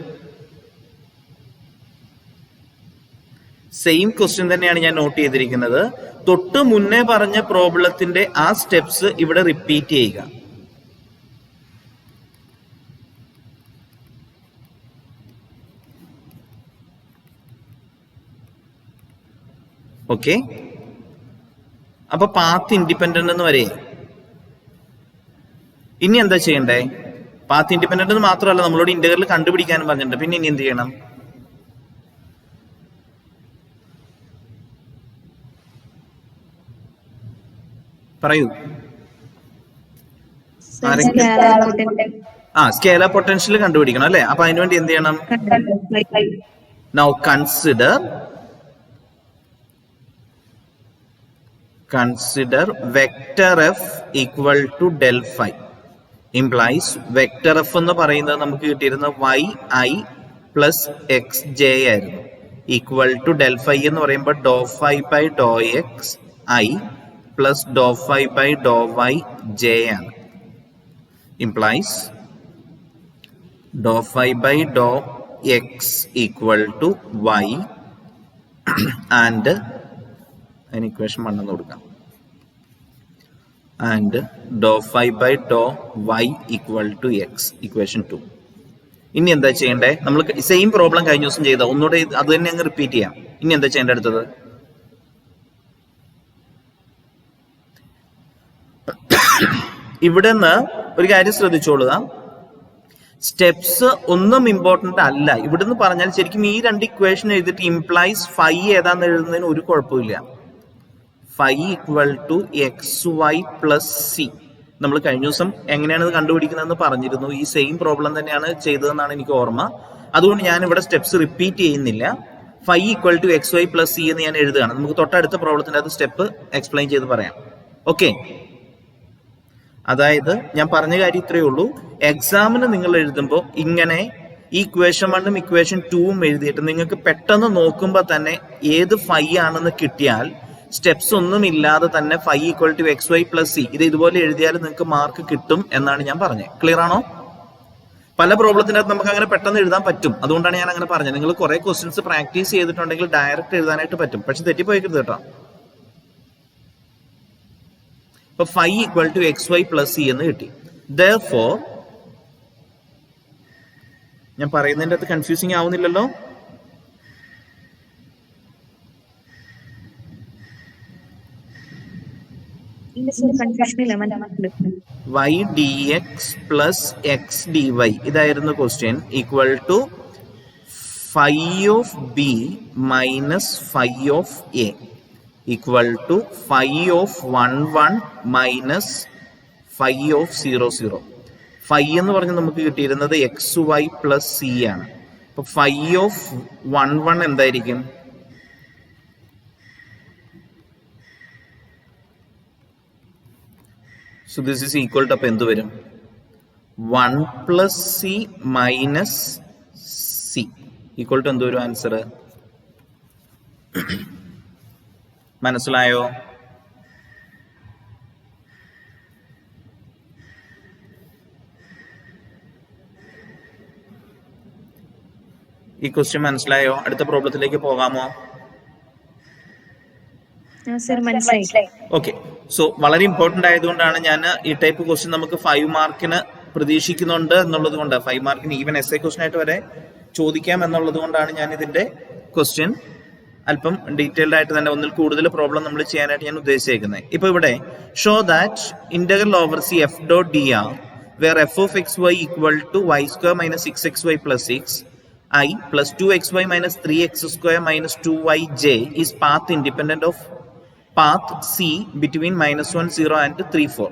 സെയിം ക്വസ്റ്റ്യൻ തന്നെയാണ് ഞാൻ നോട്ട് ചെയ്തിരിക്കുന്നത്. തൊട്ട് മുന്നേ പറഞ്ഞ പ്രോബ്ലത്തിന്റെ ആ സ്റ്റെപ്സ് ഇവിടെ റിപ്പീറ്റ് ചെയ്യുക. ഓക്കെ, അപ്പൊ പാത്ത് ഇൻഡിപെൻഡന്റ് എന്ന് വരെ. ഇനി എന്താ ചെയ്യണ്ടേ? പാത്ത് ഇൻഡിപെൻഡന്റ് എന്ന് മാത്രമല്ല, നമ്മളോട് ഇന്റഗ്രൽ കണ്ടുപിടിക്കാനും പറഞ്ഞിട്ടുണ്ട്. പിന്നെ ഇനി എന്ത് ചെയ്യണം? പറയൂ. സ്കേലാർ പൊട്ടൻഷ്യൽ കണ്ടുപിടിക്കണം അല്ലെ? അപ്പൊ അതിനുവേണ്ടി എന്ത് ചെയ്യണം? Now consider vector F equal to del phi implies vector F എന്ന് പറയുന്നത് നമുക്ക് കിട്ടിയിരുന്ന Y I plus X J ആയിരുന്നു. ഈക്വൽ ടു ഡെൽ ഫൈ എന്ന് പറയുമ്പോൾ doh phi by doh X I plus doh phi by Dr Y J ആണ്. Implies doh phi by doh X equal to Y and അതിന് ഇക്വേഷൻ 1 എന്ന് കൊടുക്കാം. And doh phi by Dr Y equal to X equation 2. ഇനി എന്താ ചെയ്യണ്ടേ? നമ്മൾ സെയിം പ്രോബ്ലം കഴിഞ്ഞ ദിവസം ചെയ്ത ഒന്നുകൂടെ അത് തന്നെ അങ്ങ് റിപ്പീറ്റ് ചെയ്യാം. ഇനി എന്താ ചെയ്യേണ്ട? അടുത്തത് ഇവിടെ നിന്ന് ഒരു കാര്യം ശ്രദ്ധിച്ചോളുക. സ്റ്റെപ്സ് ഒന്നും ഇമ്പോർട്ടന്റ് അല്ല. ഇവിടുന്ന് പറഞ്ഞാൽ ശരിക്കും ഈ 2 ഇക്വേഷൻ എഴുതിയിട്ട് ഇംപ്ലൈസ് ഫൈ ഏതാന്ന് എഴുതുന്നതിന് ഒരു കുഴപ്പമില്ല. Phi equal to X Y plus C നമ്മൾ കഴിഞ്ഞ ദിവസം എങ്ങനെയാണ് ഇത് കണ്ടുപിടിക്കുന്നതെന്ന് പറഞ്ഞിരുന്നു. ഈ സെയിം പ്രോബ്ലം തന്നെയാണ് ചെയ്തതെന്നാണ് എനിക്ക് ഓർമ്മ. അതുകൊണ്ട് ഞാൻ ഇവിടെ സ്റ്റെപ്സ് റിപ്പീറ്റ് ചെയ്യുന്നില്ല. Phi equal to X Y plus C എന്ന് ഞാൻ എഴുതുകയാണ്. നമുക്ക് തൊട്ടടുത്ത പ്രോബ്ലത്തിന്റെ അത് സ്റ്റെപ്പ് എക്സ്പ്ലെയിൻ ചെയ്ത് പറയാം. ഓക്കെ, അതായത് ഞാൻ പറഞ്ഞ കാര്യം ഇത്രയേ ഉള്ളൂ. എക്സാമിന് നിങ്ങൾ എഴുതുമ്പോൾ ഇങ്ങനെ ഈ ഇക്വേഷൻ 1ഉം ഇക്വേഷൻ 2ഉം എഴുതിയിട്ട് നിങ്ങൾക്ക് പെട്ടെന്ന് നോക്കുമ്പോൾ തന്നെ ഏത് ഫൈ ആണെന്ന് കിട്ടിയാൽ സ്റ്റെപ്സ് ഒന്നും ഇല്ലാതെ തന്നെ phi equal to X Y plus C ഇത് ഇതുപോലെ എഴുതിയാൽ നിങ്ങൾക്ക് മാർക്ക് കിട്ടും എന്നാണ് ഞാൻ പറഞ്ഞത്. ക്ലിയർ ആണോ? പല പ്രോബ്ലത്തിനകത്ത് നമുക്ക് അങ്ങനെ പെട്ടെന്ന് എഴുതാൻ പറ്റും. അതുകൊണ്ടാണ് ഞാൻ അങ്ങനെ പറഞ്ഞത്. നിങ്ങൾ കുറെ ക്വസ്റ്റ്യൻസ് പ്രാക്ടീസ് ചെയ്തിട്ടുണ്ടെങ്കിൽ ഡയറക്റ്റ് എഴുതാനായിട്ട് പറ്റും. പക്ഷെ തെറ്റിപ്പോയിക്കരുത് കേട്ടോ. ഇപ്പൊ phi equal to X Y plus C എന്ന് കിട്ടി. Therefore, ഞാൻ പറയുന്നതിന്റെ അകത്ത് കൺഫ്യൂസിങ് ആവുന്നില്ലല്ലോ? y dx plus x dy ഇതായിരുന്നു question. Equal to phi of B minus phi of a equal to phi of 1 minus phi of 0 phi എന്ന് പറഞ്ഞ് നമുക്ക് കിട്ടിയിരുന്നത് എക്സ് വൈ പ്ലസ് സി ആണ്. അപ്പൊ ഫൈ ഓഫ് 1 എന്തായിരിക്കും? So this is equal to അപ്പൊ എന്ത് വരും? 1 plus C minus C equal to എന്ത് വരും ആൻസർ? മനസ്സിലായോ? ഈ ക്വസ്റ്റ്യൻ മനസ്സിലായോ? അടുത്ത പ്രോബ്ലത്തിലേക്ക് പോകാമോ? ഓക്കെ, സോ വളരെ ഇമ്പോർട്ടന്റ് ആയതുകൊണ്ടാണ് ഞാൻ ഈ ടൈപ്പ് ക്വസ്റ്റ്യൻ നമുക്ക് 5 മാർക്കിന് പ്രതീക്ഷിക്കുന്നുണ്ട് എന്നുള്ളത് കൊണ്ട്, 5 മാർക്കിന് ഈവൻ എസ് എ ക്വസ്റ്റ്യൻ ആയിട്ട് വരെ ചോദിക്കാം എന്നുള്ളത് കൊണ്ടാണ് ഞാൻ ഇതിന്റെ ക്വസ്റ്റ്യൻ അല്പം ഡീറ്റെയിൽഡ് ആയിട്ട് തന്നെ ഒന്നിൽ കൂടുതൽ പ്രോബ്ലം നമ്മൾ ചെയ്യാനായിട്ട് ഞാൻ ഉദ്ദേശിച്ചേക്കുന്നത്. ഇപ്പൊ ഇവിടെ show that integral over C F dot D R where F of X Y equal to Y square minus 6xy plus 6i plus 2xy minus 3x square minus 2yj is path independent of path C between -1, 0 and 3, 4.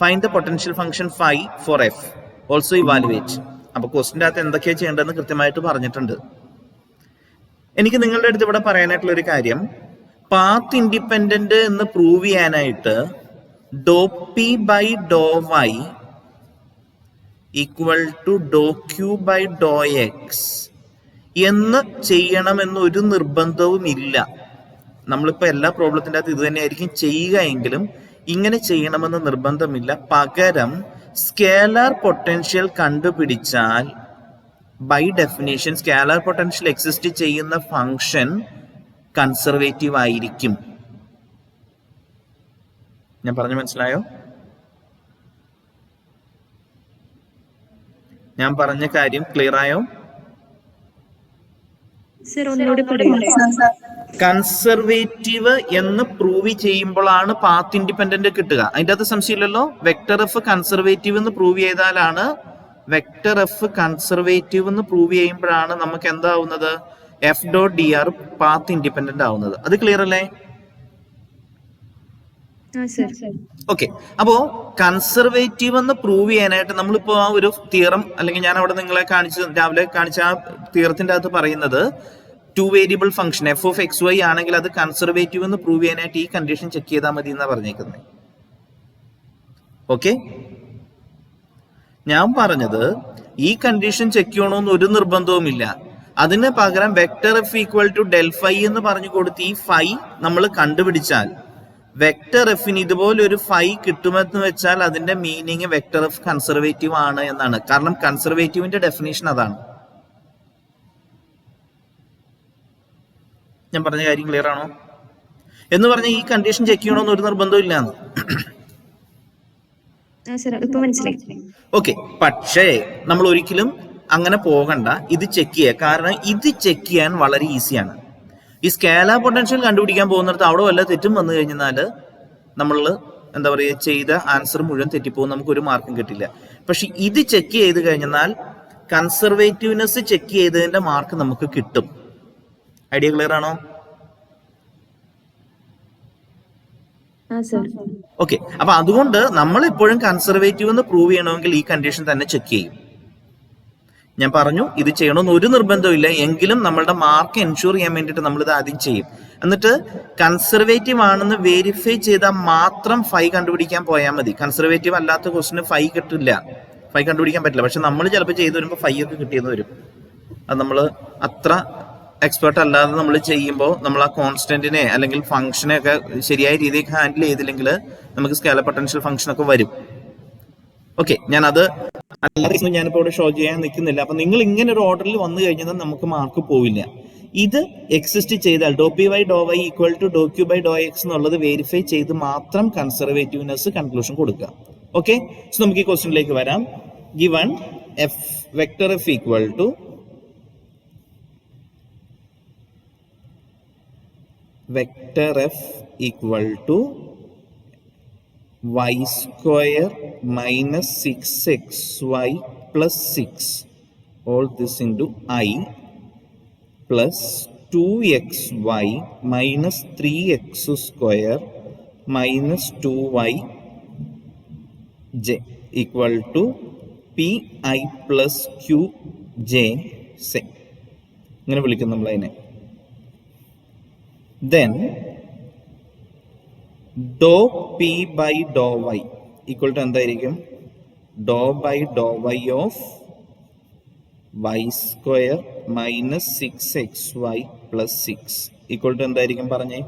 Find the potential function phi for f. Also evaluate. അപ്പോൾ ക്വസ്റ്റിൻ്റെ അകത്ത് എന്തൊക്കെയാണ് ചെയ്യേണ്ടതെന്ന് കൃത്യമായിട്ട് പറഞ്ഞിട്ടുണ്ട്. എനിക്ക് നിങ്ങളുടെ അടുത്ത് ഇവിടെ പറയാനായിട്ടുള്ള ഒരു കാര്യം, പാത്ത് ഇൻഡിപെൻഡന്റ് എന്ന് പ്രൂവ് ചെയ്യാനായിട്ട് doh P by Dr Y equal to doh Q by doh x എന്ന് ചെയ്യണമെന്ന് ഒരു നിർബന്ധവും ഇല്ല. നമ്മളിപ്പോൾ എല്ലാ പ്രോബ്ലത്തിൻ്റെ അകത്ത് ഇത് തന്നെയായിരിക്കും ചെയ്യുക എങ്കിലും ഇങ്ങനെ ചെയ്യണമെന്ന് നിർബന്ധമില്ല. പകരം സ്കേലാർ പൊട്ടൻഷ്യൽ കണ്ടുപിടിച്ചാൽ by definition scalar potential exist ചെയ്യുന്ന ഫംഗ്ഷൻ കൺസർവേറ്റീവ് ആയിരിക്കും. ഞാൻ പറഞ്ഞു മനസ്സിലായോ? ഞാൻ പറഞ്ഞ കാര്യം ക്ലിയർ ആയോ? കൺസർവേറ്റീവ് എന്ന് പ്രൂവ് ചെയ്യുമ്പോഴാണ് പാത്ത് ഇൻഡിപെൻഡന്റ് കിട്ടുക. അതിൻ്റെ അകത്ത് സംശയമില്ലല്ലോ. വെക്ടർ എഫ് കൺസർവേറ്റീവ് എന്ന് പ്രൂവ് ചെയ്താലാണ്, വെക്ടർ എഫ് കൺസർവേറ്റീവ് എന്ന് പ്രൂവ് ചെയ്യുമ്പോഴാണ് നമുക്ക് എന്താവുന്നത്? F dot D r path independent ആവുന്നത്. അത് ക്ലിയർ അല്ലേ? ഓക്കെ, അപ്പോ കൺസർവേറ്റീവ് എന്ന് പ്രൂവ് ചെയ്യാനായിട്ട് നമ്മളിപ്പോ ആ ഒരു തിയറം, അല്ലെങ്കിൽ ഞാൻ അവിടെ നിങ്ങളെ രാവിലെ കാണിച്ച ആ തിയറത്തിന്റെ അകത്ത് പറയുന്നത് 2 variable function F of X Y ആണെങ്കിൽ അത് കൺസർവേറ്റീവ് എന്ന് പ്രൂവ് ചെയ്യാനായിട്ട് ഈ കണ്ടീഷൻ ചെക്ക് ചെയ്താൽ മതി എന്നാ പറഞ്ഞേക്കുന്നത്. ഓക്കെ, ഞാൻ പറഞ്ഞത് ഈ കണ്ടീഷൻ ചെക്ക് ചെയ്യണമെന്ന് ഒരു നിർബന്ധവുമില്ല. അതിന് പകരം vector F equal to del phi എന്ന് പറഞ്ഞു കൊടുത്ത് ഈ ഫൈ നമ്മൾ കണ്ടുപിടിച്ചാൽ വെക്ടർ എഫിന് ഇതുപോലെ ഒരു ഫൈ കിട്ടുമെന്ന് വെച്ചാൽ അതിന്റെ മീനിങ് വെക്ടർ എഫ് കൺസർവേറ്റീവ് ആണ് എന്നാണ്. കാരണം കൺസർവേറ്റീവിന്റെ ഡെഫിനേഷൻ അതാണ്. ഞാൻ പറഞ്ഞ കാര്യം ക്ലിയർ ആണോ? എന്ന് പറഞ്ഞ ഈ കണ്ടീഷൻ ചെക്ക് ചെയ്യണമെന്ന് ഒരു നിർബന്ധവും ഇല്ലാന്ന്. ഓക്കെ, പക്ഷേ നമ്മൾ ഒരിക്കലും അങ്ങനെ പോകണ്ട. ഇത് ചെക്ക് ചെയ്യുക. കാരണം ഇത് ചെക്ക് ചെയ്യാൻ വളരെ ഈസിയാണ്. ഈ സ്കേലാർ പൊട്ടൻഷ്യൽ കണ്ടുപിടിക്കാൻ പോകുന്നിടത്ത് അവിടെ വല്ല തെറ്റും വന്നു കഴിഞ്ഞാൽ നമ്മൾ എന്താ പറയുക, ചെയ്ത ആൻസർ മുഴുവൻ തെറ്റിപ്പോകും, നമുക്ക് ഒരു മാർക്കും കിട്ടില്ല. പക്ഷെ ഇത് ചെക്ക് ചെയ്ത് കഴിഞ്ഞാൽ കൺസർവേറ്റീവ്നെസ് ചെക്ക് ചെയ്തതിന്റെ മാർക്ക് നമുക്ക് കിട്ടും. ഐഡിയ ക്ലിയർ ആണോ? ഓക്കെ. അപ്പൊ അതുകൊണ്ട് നമ്മൾ എപ്പോഴും കൺസർവേറ്റീവ് എന്ന് പ്രൂവ് ചെയ്യണമെങ്കിൽ ഈ കണ്ടീഷൻ തന്നെ ചെക്ക് ചെയ്യും. ഞാൻ പറഞ്ഞു ഇത് ചെയ്യണമെന്ന് ഒരു നിർബന്ധമില്ല, എങ്കിലും നമ്മളുടെ മാർക്ക് എൻഷുർ ചെയ്യാൻ വേണ്ടിയിട്ട് നമ്മളിത് ആദ്യം ചെയ്യും. എന്നിട്ട് കൺസർവേറ്റീവ് ആണെന്ന് വെരിഫൈ ചെയ്താൽ മാത്രം 5 കണ്ടുപിടിക്കാൻ പോയാൽ മതി. കൺസർവേറ്റീവ് അല്ലാത്ത ക്വസ്റ്റിന് 5 കിട്ടില്ല, 5 കണ്ടുപിടിക്കാൻ പറ്റില്ല. പക്ഷെ നമ്മൾ ചിലപ്പോൾ ചെയ്തു വരുമ്പോൾ 5 ഒക്കെ കിട്ടിയെന്ന് വരും. അത് നമ്മൾ അത്ര എക്സ്പെർട്ട് അല്ലാതെ നമ്മൾ ചെയ്യുമ്പോൾ നമ്മൾ ആ കോൺസ്റ്റന്റിനെ അല്ലെങ്കിൽ ഫംഗ്ഷനെ ഒക്കെ ശരിയായ രീതിയിൽ ഹാൻഡിൽ ചെയ്തില്ലെങ്കിൽ നമുക്ക് സ്കേലർ പൊട്ടൻഷ്യൽ ഫംഗ്ഷൻ ഒക്കെ വരും. ഓക്കെ, ഞാനത് അല്ലാതെ ഞാനിപ്പോൾ ഇവിടെ ഷോ ചെയ്യാൻ നിൽക്കുന്നില്ല. അപ്പൊ നിങ്ങൾ ഇങ്ങനെ ഒരു ഓർഡറിൽ വന്നു കഴിഞ്ഞാൽ നമുക്ക് മാർക്ക് പോവില്ല. ഇത് എക്സിസ്റ്റ് ചെയ്താൽ doh p y doh Y equal to doh Q by doh x എന്നുള്ളത് വെരിഫൈ ചെയ്ത് മാത്രം കൺസർവേറ്റീവ്നെസ് കൺക്ലൂഷൻ കൊടുക്കുക. ഓക്കെ, സോ നമുക്ക് ഈ ക്വസ്റ്റ്യനിലേക്ക് വരാം. Given f vector F equal to vector f equal to y square minus 6xy plus 6 all this into I plus 2xy minus 3x square minus 2y j equal to pi plus qj say ഇങ്ങനെ വിളിക്കും നമ്മൾ അതിനെ. Then dou p by dou y equal to എന്തായിരിക്കും? dou by dou y of y square minus 6xy plus 6 equal to എന്തായിരിക്കും പറഞ്ഞേ?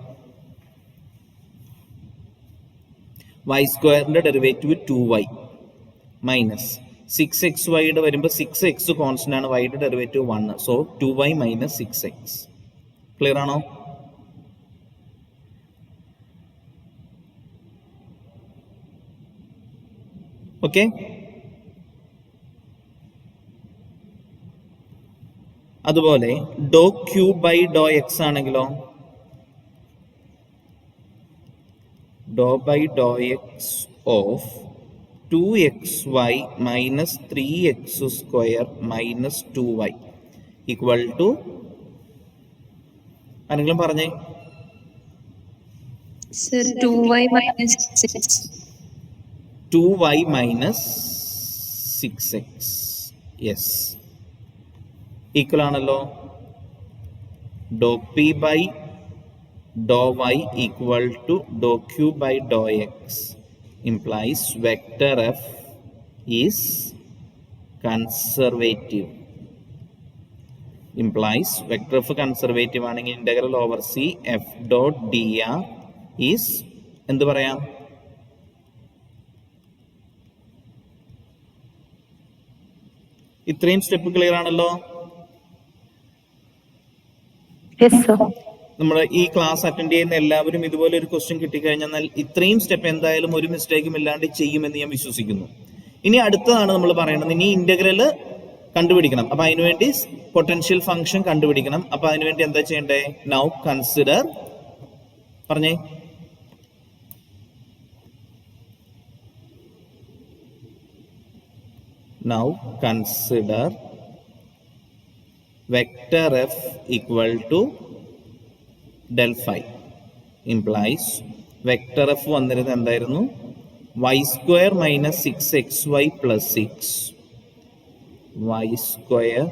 y സ്ക്വയറിന്റെ ഡെറിവേറ്റീവ് 2y മൈനസ് 6xy യുടെ വരുമ്പോൾ 6x കോൺസ്റ്റന്റ് ആണ്, y യുടെ derivative 1. So 2y minus 6x. Clear ആണോ? ഓക്കെ, അതുപോലെ doh Q by doh x ആണെങ്കിലോ doh by doh X of 2xy minus 3x square minus 2y equal to ആരെങ്കിലും പറഞ്ഞേ? 2y minus 6. 2y minus 6x. yes, equal ആണല്ലോ. Doh P by Dr Y equal to doh Q by doh x implies vector f is conservative. implies vector f conservative ആണെങ്കിൽ integral over c f dot dr is എന്ത് പറയാം? ഇത്രയും സ്റ്റെപ്പ് ക്ലിയർ ആണല്ലോ. നമ്മൾ ഈ ക്ലാസ് അറ്റൻഡ് ചെയ്യുന്ന എല്ലാവരും ഇതുപോലെ ഒരു ക്വസ്റ്റ്യൻ കിട്ടിക്കഴിഞ്ഞാൽ ഇത്രയും സ്റ്റെപ്പ് എന്തായാലും ഒരു മിസ്റ്റേക്കും ഇല്ലാണ്ട് ചെയ്യുമെന്ന് ഞാൻ വിശ്വസിക്കുന്നു. ഇനി അടുത്തതാണ് നമ്മൾ പറയുന്നത്, ഇനി ഇന്റഗ്രല് കണ്ടുപിടിക്കണം. അപ്പൊ അതിനുവേണ്ടി പൊട്ടൻഷ്യൽ ഫംഗ്ഷൻ കണ്ടുപിടിക്കണം. അപ്പൊ അതിനുവേണ്ടി എന്താ ചെയ്യണ്ടേ? നൗ കൺസിഡർ പറഞ്ഞേ. Now consider vector F equal to del phi implies vector f വന്നിരുന്നത് എന്തായിരുന്നു? y square minus 6xy plus 6 y square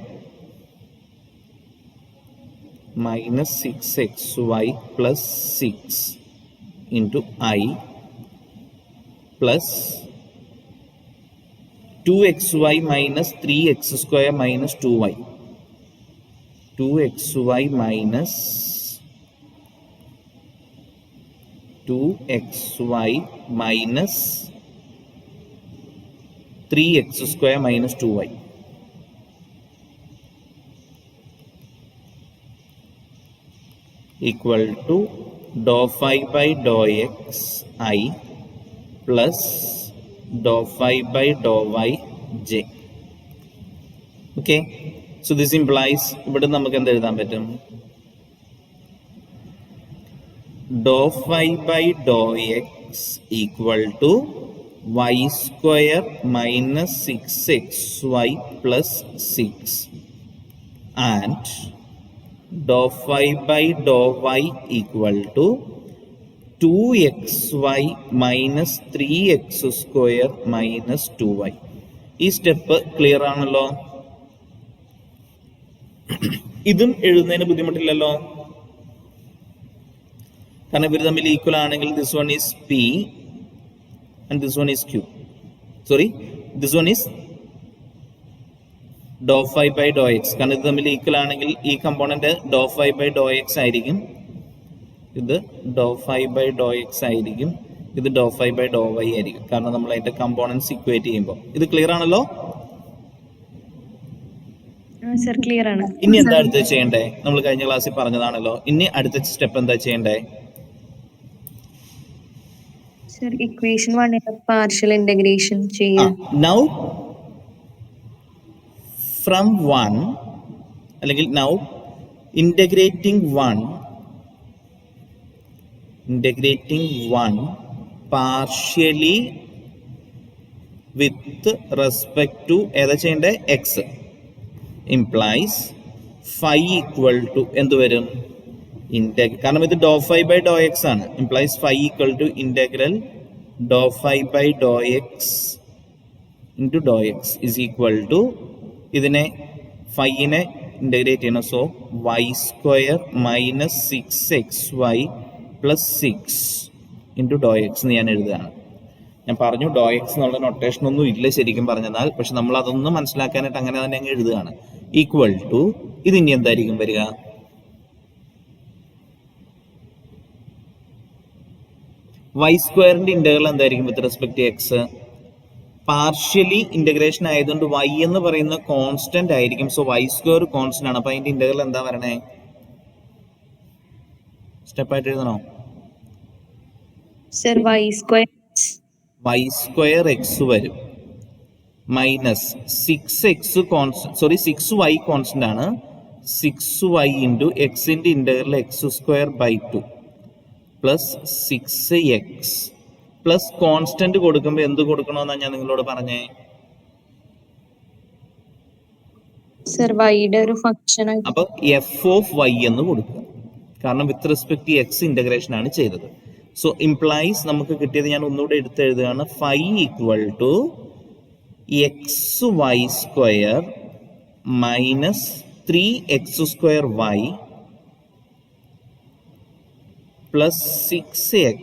minus 6xy plus 6 into I plus 2xy minus 3x square minus 2y 2xy minus 2xy minus 3x square minus 2y equal to dou phi by dou x I plus dou phi by dou y j. okay, so this implies ഇവിടെ നമുക്ക് എന്ത് എഴുതാൻ പറ്റും? dou phi by dou x equal to y square minus 6xy plus 6 and dou phi by dou y equal to 2xy minus 3x² minus 2y. ഈ സ്റ്റെപ്പ് ക്ലിയർ ആണല്ലോ? ഇതും എഴുതുന്നതിന് ബുദ്ധിമുട്ടില്ലല്ലോ, കാരണം ഇവർ തമ്മിൽ ഈക്വൽ ആണെങ്കിൽ this one is p and this one is q. Sorry, this one is dou phi by dou x. കാരണം ഇത് തമ്മിൽ ഈക്വൽ ആണെങ്കിൽ ഈ component dou phi by dou x ആയിരിക്കും, ഇത് dou phi by dou x ആയിരിക്കും, ഇത് dou phi by dou y ആയിരിക്കും, കാരണം നമ്മൾ അതിന്റെ കമ്പോണൻസ് ഇക്വേറ്റ് ചെയ്യുമ്പോൾ. ഇത് ക്ലിയർ ആണല്ലോ? സർ ക്ലിയർ ആണ്. ഇനി എന്താ അടുത്ത് ചെയ്യണ്ടേ? നമ്മൾ കഴിഞ്ഞ ക്ലാസ്സിൽ പറഞ്ഞതാണല്ലോ. ഇനി അടുത്ത സ്റ്റെപ്പ് എന്താ ചെയ്യണ്ടേ? സർ ഇക്വേഷൻ 1 പാർഷ്യൽ ഇന്റഗ്രേഷൻ ചെയ്യാം. നൗ ഫ്രം 1 അല്ലെങ്കിൽ now integrating 1 partially with respect to ഏതാ ചെയ്യണ്ടേ? X implies phi equal to എന്ത് വരും? കാരണം ഇത് dou phi by dou x ആണ്. implies phi equal to integral dou phi by dou x into dou x is equal to ഇതിനെ phi-നെ ഇന്റഗ്രേറ്റ് ചെയ്യണം. So y² minus 6xy plus 6 into dou x എന്ന് ഞാൻ എഴുതുകയാണ്. ഞാൻ പറഞ്ഞു ഡോ എക്സ് എന്നുള്ള നൊട്ടേഷൻ ഒന്നും ഇല്ല ശരിക്കും പറഞ്ഞാൽ, പക്ഷെ നമ്മൾ അതൊന്നും മനസ്സിലാക്കാനായിട്ട് അങ്ങനെ തന്നെ അങ്ങ് എഴുതുകയാണ്. ഈക്വൽ ടു ഇത് ഇനി എന്തായിരിക്കും വരിക? y² ഇന്റഗ്രൽ എന്തായിരിക്കും with respect to X? Partially integration ആയതുകൊണ്ട് y എന്ന് പറയുന്ന കോൺസ്റ്റന്റ് ആയിരിക്കും. സോ y² കോൺസ്റ്റന്റ് ആണ്. അപ്പൊ അതിന്റെ ഇന്റഗ്രൽ എന്താ വരണേ? സ്റ്റെപ്പായിട്ട് എഴുതണോ? സർ y² x വരും minus 6x constant, sorry 6y constant ആണ്. 6y ഇൻറ്റു എക്സിന്റെ integral x²/2 plus 6x plus constant കൊടുക്കുമ്പോൾ എന്ത് കൊടുക്കണമെന്നാണ് ഞാൻ നിങ്ങളോട് പറഞ്ഞേ? സർ വൈയുടെ ഒരു ഫംഗ്ഷൻ. അപ്പൊ f(y) എന്ന് കൊടുക്കുക, കാരണം with respect to X integration ആണ് ചെയ്തത്. സോ ഇംപ്ലൈസ് നമുക്ക് കിട്ടിയത് ഞാൻ ഒന്നുകൂടെ എടുത്തെഴുതുകയാണ്. phi equal to xy² minus 3x² plus 6x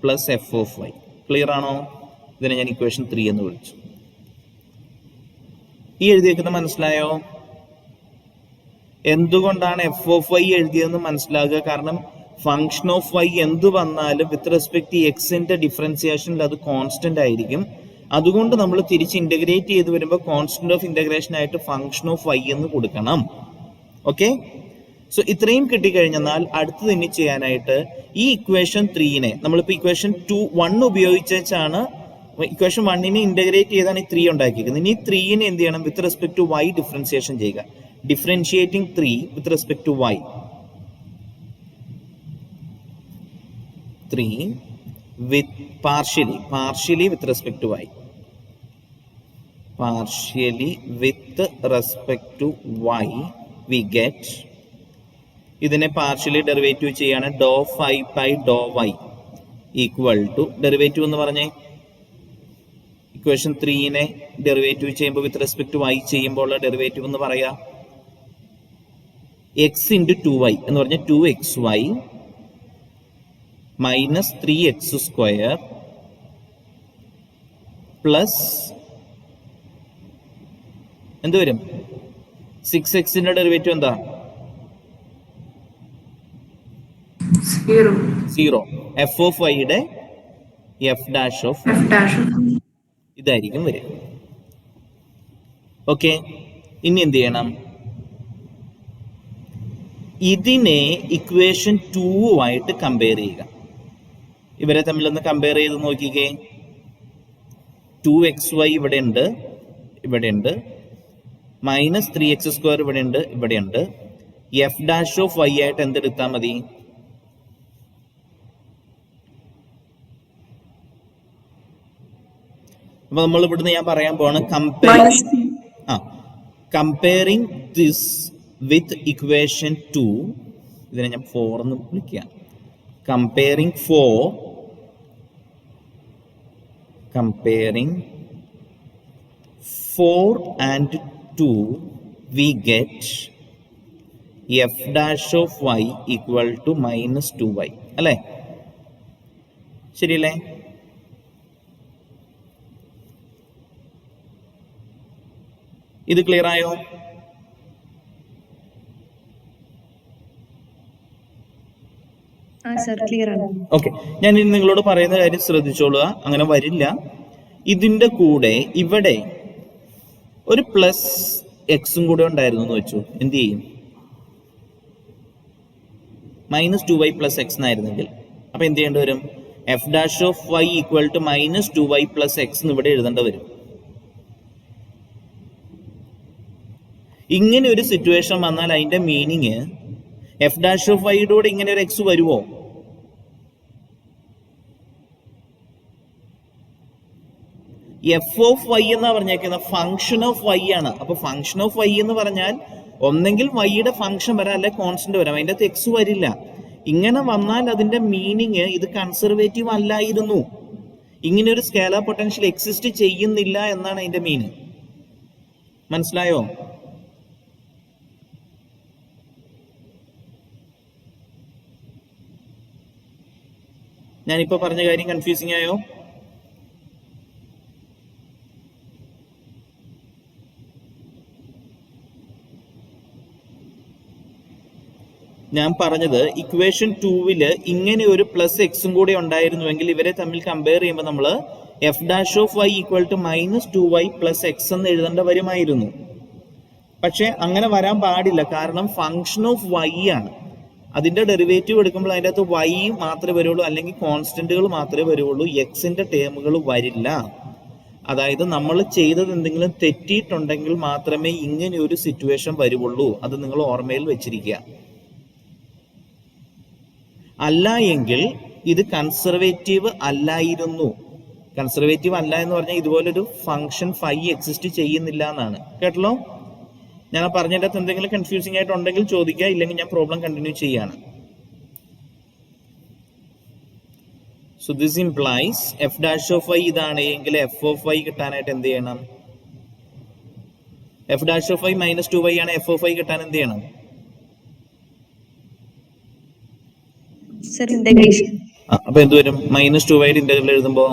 plus f(y). Clear ആണോ? ഇതിനെ ഞാൻ ഇക്വേഷൻ 3 എന്ന് വിളിച്ചു. ഈ എഴുതിയേക്കുന്നത് മനസ്സിലായോ? എന്തുകൊണ്ടാണ് f(y) എഴുതിയതെന്ന് മനസ്സിലാകുക. കാരണം ഫംഗ്ഷൻ ഓഫ് y എന്ത് വന്നാലും വിത്ത് റെസ്പെക്ട് ടു എക്സിന്റെ ഡിഫറൻസിയേഷനിൽ അത് കോൺസ്റ്റന്റ് ആയിരിക്കും. അതുകൊണ്ട് നമ്മൾ തിരിച്ച് ഇന്റഗ്രേറ്റ് ചെയ്ത് വരുമ്പോൾ കോൺസ്റ്റന്റ് ഓഫ് ഇന്റഗ്രേഷൻ ആയിട്ട് ഫംഗ്ഷൻ ഓഫ് y എന്ന് കൊടുക്കണം. ഓക്കെ, സോ ഇത്രയും കിട്ടിക്കഴിഞ്ഞാൽ അടുത്തത് ഇനി ചെയ്യാനായിട്ട് ഈ ഇക്വേഷൻ 3നെ നമ്മളിപ്പോൾ ഇക്വേഷൻ 1 ഉപയോഗിച്ചാണ് ഇക്വേഷൻ 1നെ ഇന്റഗ്രേറ്റ് ചെയ്താണ് ഈ 3 ഉണ്ടാക്കിയിരിക്കുന്നത്. ഇനി 3നെ എന്ത് ചെയ്യണം? With respect to y differentiation ചെയ്യുക. Differentiating 3 with respect to y. 3 with partially with respect to y. Partially with respect to y we get ഇതിനെ പാർഷ്യലി ഡെറിവേറ്റീവ് ചെയ്യാണ്. dou phi by dou y equal to derivative എന്ന് പറഞ്ഞേ ഇക്വേഷൻ 3നെ ഡെറിവേറ്റീവ് ചെയ്യുമ്പോൾ വിത്ത് റെസ്പെക്ട് ടു y ചെയ്യുമ്പോൾ ഉള്ള ഡെറിവേറ്റീവ് എന്ന് പറയാ x ഇൻറ്റു 2y എന്ന് പറഞ്ഞാൽ 2xy മൈനസ് 3x² പ്ലസ് എന്ത് വരും? 6xന്റെ ഡെറിവേറ്റീവ് എന്താ? 0. f(y)യുടെ f' ഇതായിരിക്കും വരിക. ഓക്കെ, ഇനി എന്ത് ചെയ്യണം? ഇതിനെ ഇക്വേഷൻ 2 കമ്പയർ ചെയ്യുക. ഇവരെ തമ്മിലൊന്ന് കമ്പയർ ചെയ്ത് നോക്കിക്കേ. 2xy ഇവിടെ ഉണ്ട് മൈനസ് 3x² ഇവിടെ ഉണ്ട്. f' ആയിട്ട് എന്തെടുത്താൽ മതി? അപ്പൊ നമ്മൾ ഇവിടുന്ന് ഞാൻ പറയാൻ പോവാണ് കമ്പയറിംഗ് ദിസ് വിത്ത് ഇക്വേഷൻ 2. ഇതിനെ ഞാൻ 4 എന്ന് വിളിക്കാം. comparing 4 and 2, we get f dash of y equal to minus 2y. അല്ലേ? ശരിയല്ലേ? ഇത് ക്ലിയർ ആയോ? ഓക്കെ, ഞാൻ ഇനി നിങ്ങളോട് പറയുന്ന കാര്യം ശ്രദ്ധിച്ചോളുക. അങ്ങനെ വരില്ല. ഇതിന്റെ കൂടെ ഇവിടെ ഒരു പ്ലസ് എക്സും കൂടെ ഉണ്ടായിരുന്നു എന്ന് വെച്ചു. എന്ത് ചെയ്യും? മൈനസ് 2y പ്ലസ് എക്സ് എന്നായിരുന്നെങ്കിൽ അപ്പൊ എന്ത് ചെയ്യേണ്ടി വരും? F dash of y equal to minus 2y plus x എന്ന് ഇവിടെ എഴുതേണ്ടി വരും. ഇങ്ങനെ ഒരു സിറ്റുവേഷൻ വന്നാൽ അതിന്റെ മീനിങ് എഫ് ഡാഷ് ഓഫ് വൈയുടെ കൂടെ ഇങ്ങനെ ഒരു എക്സ് വരുമോ? എഫ് ഓഫ് വൈ എന്നാ പറഞ്ഞേക്കുന്നത് ഫംഗ്ഷൻ ഓഫ് വൈ ആണ്. അപ്പൊ ഫംഗ്ഷൻ ഓഫ് വൈ എന്ന് പറഞ്ഞാൽ ഒന്നെങ്കിൽ വൈയുടെ ഫംഗ്ഷൻ വരാം, അല്ലെ കോൺസ്റ്റന്റ് വരാം. അതിൻ്റെ അകത്ത് എക്സ് വരില്ല. ഇങ്ങനെ വന്നാൽ അതിന്റെ മീനിങ് ഇത് കൺസർവേറ്റീവ് അല്ലായിരുന്നു, ഇങ്ങനെ ഒരു സ്കേലാർ പൊട്ടൻഷ്യൽ എക്സിസ്റ്റ് ചെയ്യുന്നില്ല എന്നാണ് അതിന്റെ മീനിങ്. മനസ്സിലായോ? ഞാനിപ്പോ പറഞ്ഞ കാര്യം കൺഫ്യൂസിംഗ് ആയോ? ഞാൻ പറഞ്ഞത് ഇക്വേഷൻ 2 ഇങ്ങനെ ഒരു പ്ലസ് എക്സും കൂടി ഉണ്ടായിരുന്നുവെങ്കിൽ ഇവരെ തമ്മിൽ കമ്പയർ ചെയ്യുമ്പോൾ നമ്മൾ f dash of y equal to minus 2y plus x എന്ന് എഴുതേണ്ട വരുമായിരുന്നു. പക്ഷെ അങ്ങനെ വരാൻ പാടില്ല, കാരണം ഫംഗ്ഷൻ ഓഫ് വൈ ആണ്. അതിന്റെ ഡെറിവേറ്റീവ് എടുക്കുമ്പോൾ അതിൻ്റെ അകത്ത് വൈ മാത്രമേ വരുള്ളൂ, അല്ലെങ്കിൽ കോൺസ്റ്റന്റുകൾ മാത്രമേ വരുള്ളൂ, എക്സിന്റെ ടേമുകൾ വരില്ല. അതായത് നമ്മൾ ചെയ്തത് എന്തെങ്കിലും തെറ്റിയിട്ടുണ്ടെങ്കിൽ മാത്രമേ ഇങ്ങനെ ഒരു സിറ്റുവേഷൻ വരുള്ളൂ. അത് നിങ്ങൾ ഓർമ്മയിൽ വെച്ചിരിക്കുക. അല്ല എങ്കിൽ ഇത് കൺസർവേറ്റീവ് അല്ലായിരുന്നു. കൺസർവേറ്റീവ് അല്ല എന്ന് പറഞ്ഞാൽ ഇതുപോലൊരു ഫംഗ്ഷൻ ഫൈ എക്സിസ്റ്റ് ചെയ്യുന്നില്ല എന്നാണ്. കേട്ടല്ലോ? ഞാൻ പറഞ്ഞതിൻ്റെ അകത്ത് എന്തെങ്കിലും കൺഫ്യൂസിംഗ് ആയിട്ടുണ്ടെങ്കിൽ ചോദിക്കുക, ഇല്ലെങ്കിൽ ഞാൻ പ്രോബ്ലം കണ്ടിന്യൂ ചെയ്യാണ്. So this implies f dash of y ഇതാണ് എങ്കിൽ എഫ് ഓഫ് വൈ കിട്ടാനായിട്ട് എന്ത് ചെയ്യണം? F dash of y minus 2y ആണ്. എഫ് ഓഫ് വൈ കിട്ടാൻ എന്ത് ചെയ്യണം? അപ്പൊ എന്ത് വരും? മൈനസ് 2y ഇന്റഗ്രൽ എഴുതുമ്പോ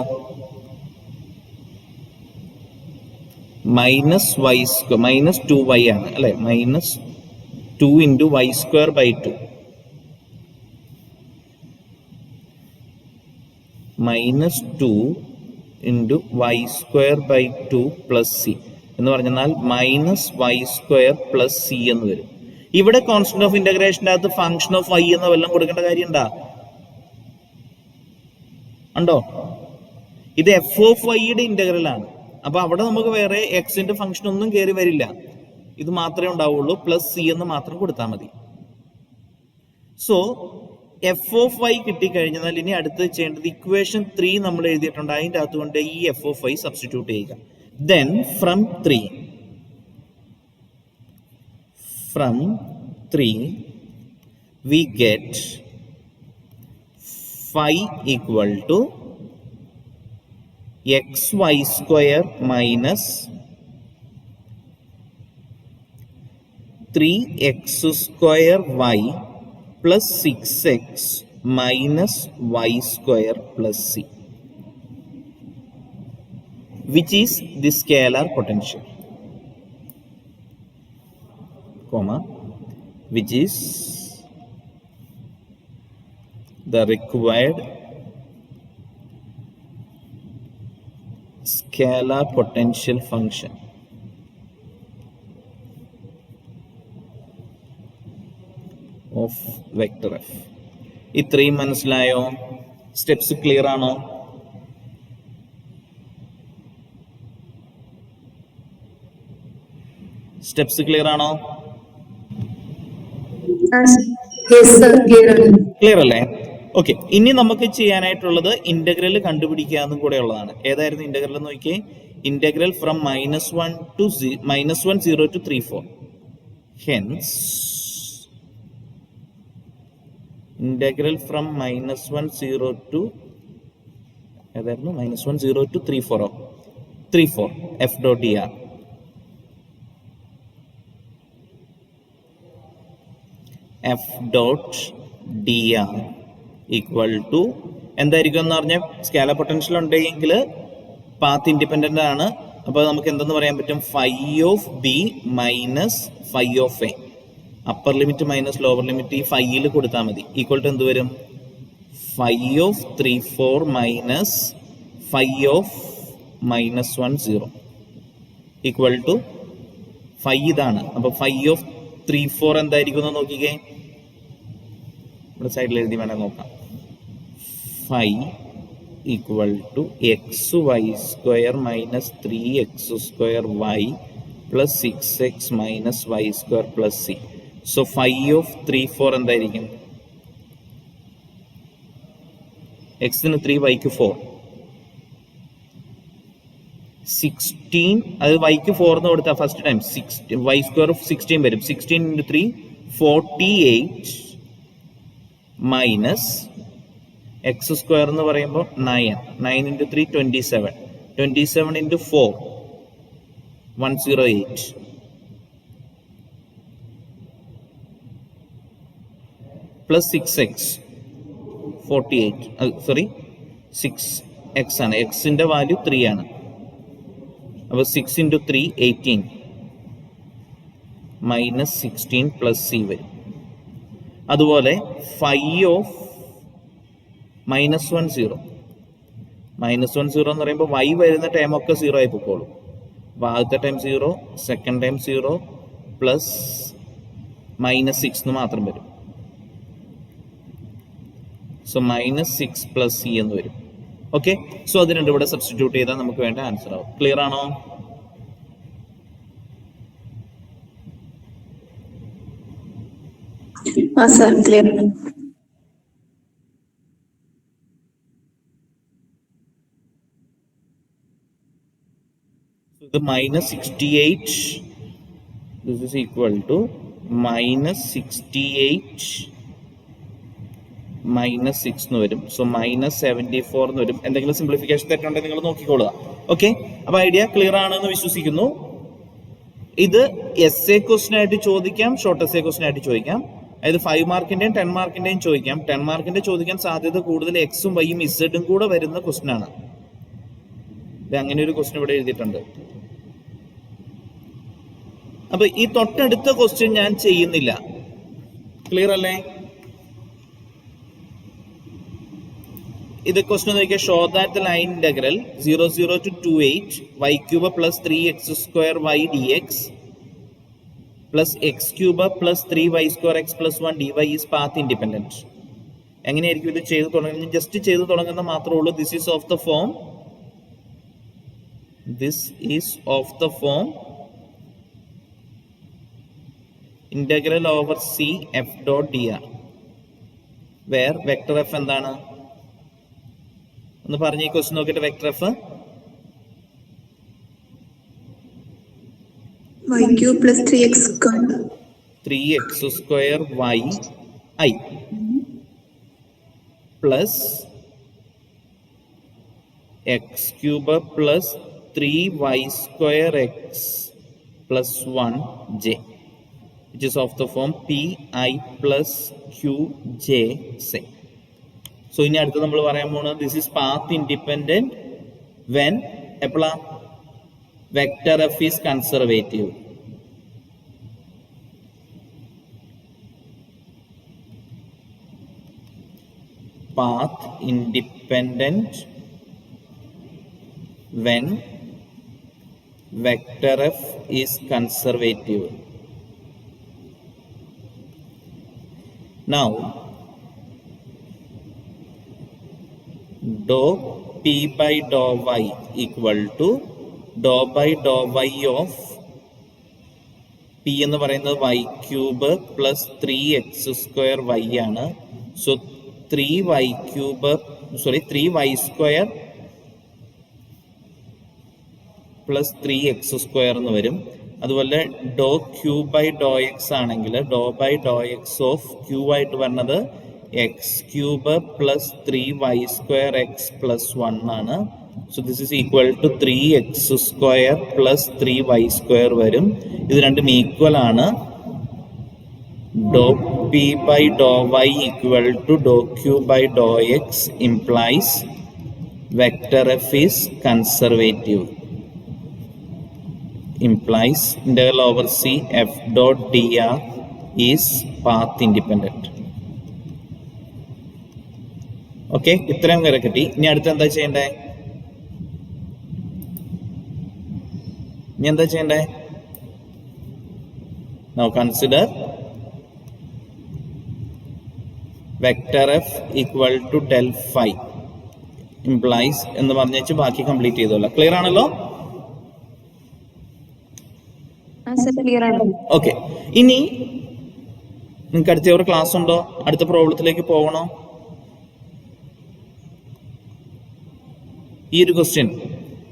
minus y square minus 2y ആണ് അല്ലെ? Minus 2 into y square by 2 minus 2 into y square by 2 plus C എന്ന് പറഞ്ഞാൽ minus y square plus C എന്ന് വരും. ഇവിടെ കോൺസ്റ്റന്റ് ഓഫ് ഇന്റഗ്രേഷൻ്റെ അകത്ത് ഫംഗ്ഷൻ ഓഫ് വൈ എന്ന വല്ലതും കൊടുക്കേണ്ട കാര്യം ഉണ്ടോ? ഇത് എഫ് ഓഫ് വൈയുടെ ഇന്റഗ്രൽ ആണ്. അപ്പൊ അവിടെ നമുക്ക് വേറെ എക്സിന്റെ ഫംഗ്ഷൻ ഒന്നും കയറി വരില്ല, ഇത് മാത്രമേ ഉണ്ടാവുള്ളൂ. പ്ലസ് സി എന്ന് മാത്രം കൊടുത്താൽ മതി. സോ എഫ് ഓഫ് വൈ കിട്ടിക്കഴിഞ്ഞാൽ ഇനി അടുത്ത് ചെയ്യേണ്ടത് ഇക്വേഷൻ 3 നമ്മൾ എഴുതിയിട്ടുണ്ട്, അതിൻ്റെ അകത്തുകൊണ്ട് ഈ എഫ് ഓഫ് വൈ സബ്സ്റ്റിറ്റ്യൂട്ട് ചെയ്യുക. Then from 3 we get phi equal to xy square minus 3x square y plus 6x minus y square plus c, which is the scalar potential, comma, which is the required scalar potential function of vector f. ഇത്രയും മനസ്സിലായോ? സ്റ്റെപ്സ് ക്ലിയർ ആണോ? സ്റ്റെപ്സ് ക്ലിയർ ആണോ? ക്ലിയർ അല്ലേ? ഓക്കെ, ഇനി നമുക്ക് ചെയ്യാനായിട്ടുള്ളത് ഇന്റഗ്രൽ കണ്ടുപിടിക്കുക എന്നും കൂടെ ഉള്ളതാണ്. ഏതായിരുന്നു ഇന്റഗ്രൽ എന്ന് നോക്കിയേ? Integral from -1 to -1 to 3 4. Hence integral from -1 to ഏതായിരുന്നു -1 to 34 f dot dr f dot dr equal to എന്തായിരിക്കും എന്ന് പറഞ്ഞാൽ സ്കാലർ പൊട്ടൻഷ്യൽ ഉണ്ടെങ്കിൽ പാത്ത് ഇൻഡിപെൻഡന്റ് ആണ്. അപ്പോൾ നമുക്ക് എന്തെന്ന് പറയാൻ പറ്റും? Phi of B minus phi of a. Upper limit minus lower limit ഈ ഫൈയിൽ കൊടുത്താൽ മതി. ഈക്വൽ ടു എന്ത് വരും? Phi of 34 minus phi of -10 equal to phi ഇതാണ്. അപ്പോൾ ഫൈ ഓഫ് 34 എന്തായിരിക്കും എന്ന് നോക്കിക്കേ. ഇവിടെ സൈഡിൽ എഴുതി വേണം നോക്കാം. Phi equal to xy² minus 3x² plus 6x minus y² plus c. So phi of 34 എന്തായിരിക്കും? എക്സിന് 3, വൈക്ക് 4. 16 അത് വൈക്ക് 4 എന്ന് കൊടുത്താൽ ഫസ്റ്റ് ടൈം y² 16 വരും. 16 × 3 48 മൈനസ് x² എന്ന് പറയുമ്പോൾ 9 × 3 27 27 × 4 108 പ്ലസ് 6x 48 സോറി 6x ആണ്. എക്സിന്റെ വാല്യൂ 3 ആണ്. അപ്പോൾ 6 × 3 18 മൈനസ് 16 പ്ലസ് c വരും. അതുപോലെ ഫൈ ഓഫ് -10 എന്ന് പറയുമ്പോൾ y വരുന്ന ടൈം ഒക്കെ 0 ആയി പോയിക്കോളും. അപ്പോൾ ആദ്യത്തെ ടൈം 0, സെക്കൻഡ് ടൈം 0 പ്ലസ് -6 എന്ന് മാത്രം വരും. സോ -6 പ്ലസ് c എന്ന് വരും. ഓക്കെ, സോ അത് രണ്ടും ഇവിടെ സബ്സ്റ്റിറ്റ്യൂട്ട് ചെയ്താൽ നമുക്ക് വേണ്ട ആൻസർ ആവും. ക്ലിയർ ആണോ? Clear. The -68 this is equal to -68 -6 എന്ന് വരും. സോ -74 എന്ന് വരും. എന്തെങ്കിലും സിംപ്ലിഫിക്കേഷൻ തെറ്റുണ്ടെങ്കിൽ നിങ്ങൾ നോക്കിക്കോളുക. ഓക്കെ, അപ്പൊ ഐഡിയ ക്ലിയർ ആണെന്ന് വിശ്വസിക്കുന്നു. ഇത് എസ്എ ക്വസ്റ്റ്യൻ ആയിട്ട് ചോദിക്കാം, ഷോർട്ട് എസ്എ ക്വസ്റ്റ്യൻ ആയിട്ട് ചോദിക്കാം. അതായത് 5 മാർക്കിന്റെയും 10 മാർക്കിന്റെയും ചോദിക്കാം. 10 മാർക്കിന്റെ ചോദിക്കാൻ സാധ്യത കൂടുതൽ എക്സും വൈയും ഇസഡും കൂടെ വരുന്ന ക്വസ്റ്റ്യൻ ആണ്. അങ്ങനെ ഒരു ക്വസ്റ്റ്യൻ ഇവിടെ എഴുതിയിട്ടുണ്ട്. അപ്പൊ ഈ തൊട്ടടുത്ത ക്വസ്റ്റ്യൻ ഞാൻ ചെയ്യുന്നില്ല. ക്ലിയർ അല്ലേ? ഇത് ക്വസ്റ്റ്യൻ നോക്കിയാൽ show that the line integral 00 to 28 y³ plus 3x² y dx plus x³ plus 3y² x plus 1 dy is path independent. എങ്ങനെയായിരിക്കും ഇത് ചെയ്ത് തുടങ്ങുന്നത്? ജസ്റ്റ് ചെയ്ത് തുടങ്ങുന്ന മാത്രമേ ഉള്ളൂ. This is of the form integral over c f dot dr where vector f എന്താണ് ഒന്ന് പറഞ്ഞ ഈ ക്വസ്റ്റ്യൻ നോക്കിയിട്ട്. Vector f y³ plus 3x² 3x² y I plus x³ plus 3y² x plus 1 j, which is of the form pi plus qj say. So ഇനി അടുത്ത് നമ്മൾ പറയാൻ പോകുന്നത് this is path independent when എപ്പോഴാ vector f is conservative. Path independent when vector f is conservative. Now dou p by dou y equal to dou by dou y of p എന്ന് പറയുന്നത് y³ plus 3x² y ആണ്. സോ 3y² plus 3x² എന്ന് വരും. അതുപോലെ ഡോ q by ഡോ x ആണെങ്കിൽ doh by doh x of q ആയിട്ട് വരുന്നത് x cube plus 3y² x plus 1 ആണ്. So this is equal to 3x² plus 3y² വരും. ഇത് രണ്ടും ഈക്വൽ ആണ്. Doh P by Dr Y equal to doh Q by doh x implies vector F is conservative. Implies integral over C f dot dr is path independent. Okay, ഇത്രയും വരെ കിട്ടി. ഇനി അടുത്ത് എന്താ ചെയ്യണ്ടേ? Now consider vector f equal to del phi implies എന്ന് പറഞ്ഞു ബാക്കി കംപ്ലീറ്റ് ചെയ്തോളാം. ക്ലിയർ ആണല്ലോ? ഓക്കെ, ഇനി നിങ്ങൾക്ക് അടുത്ത ഒരു ക്ലാസ് ഉണ്ടോ? അടുത്ത പ്രോബ്ലത്തിലേക്ക് പോകണോ? ഈ ഒരു ക്വസ്റ്റ്യൻ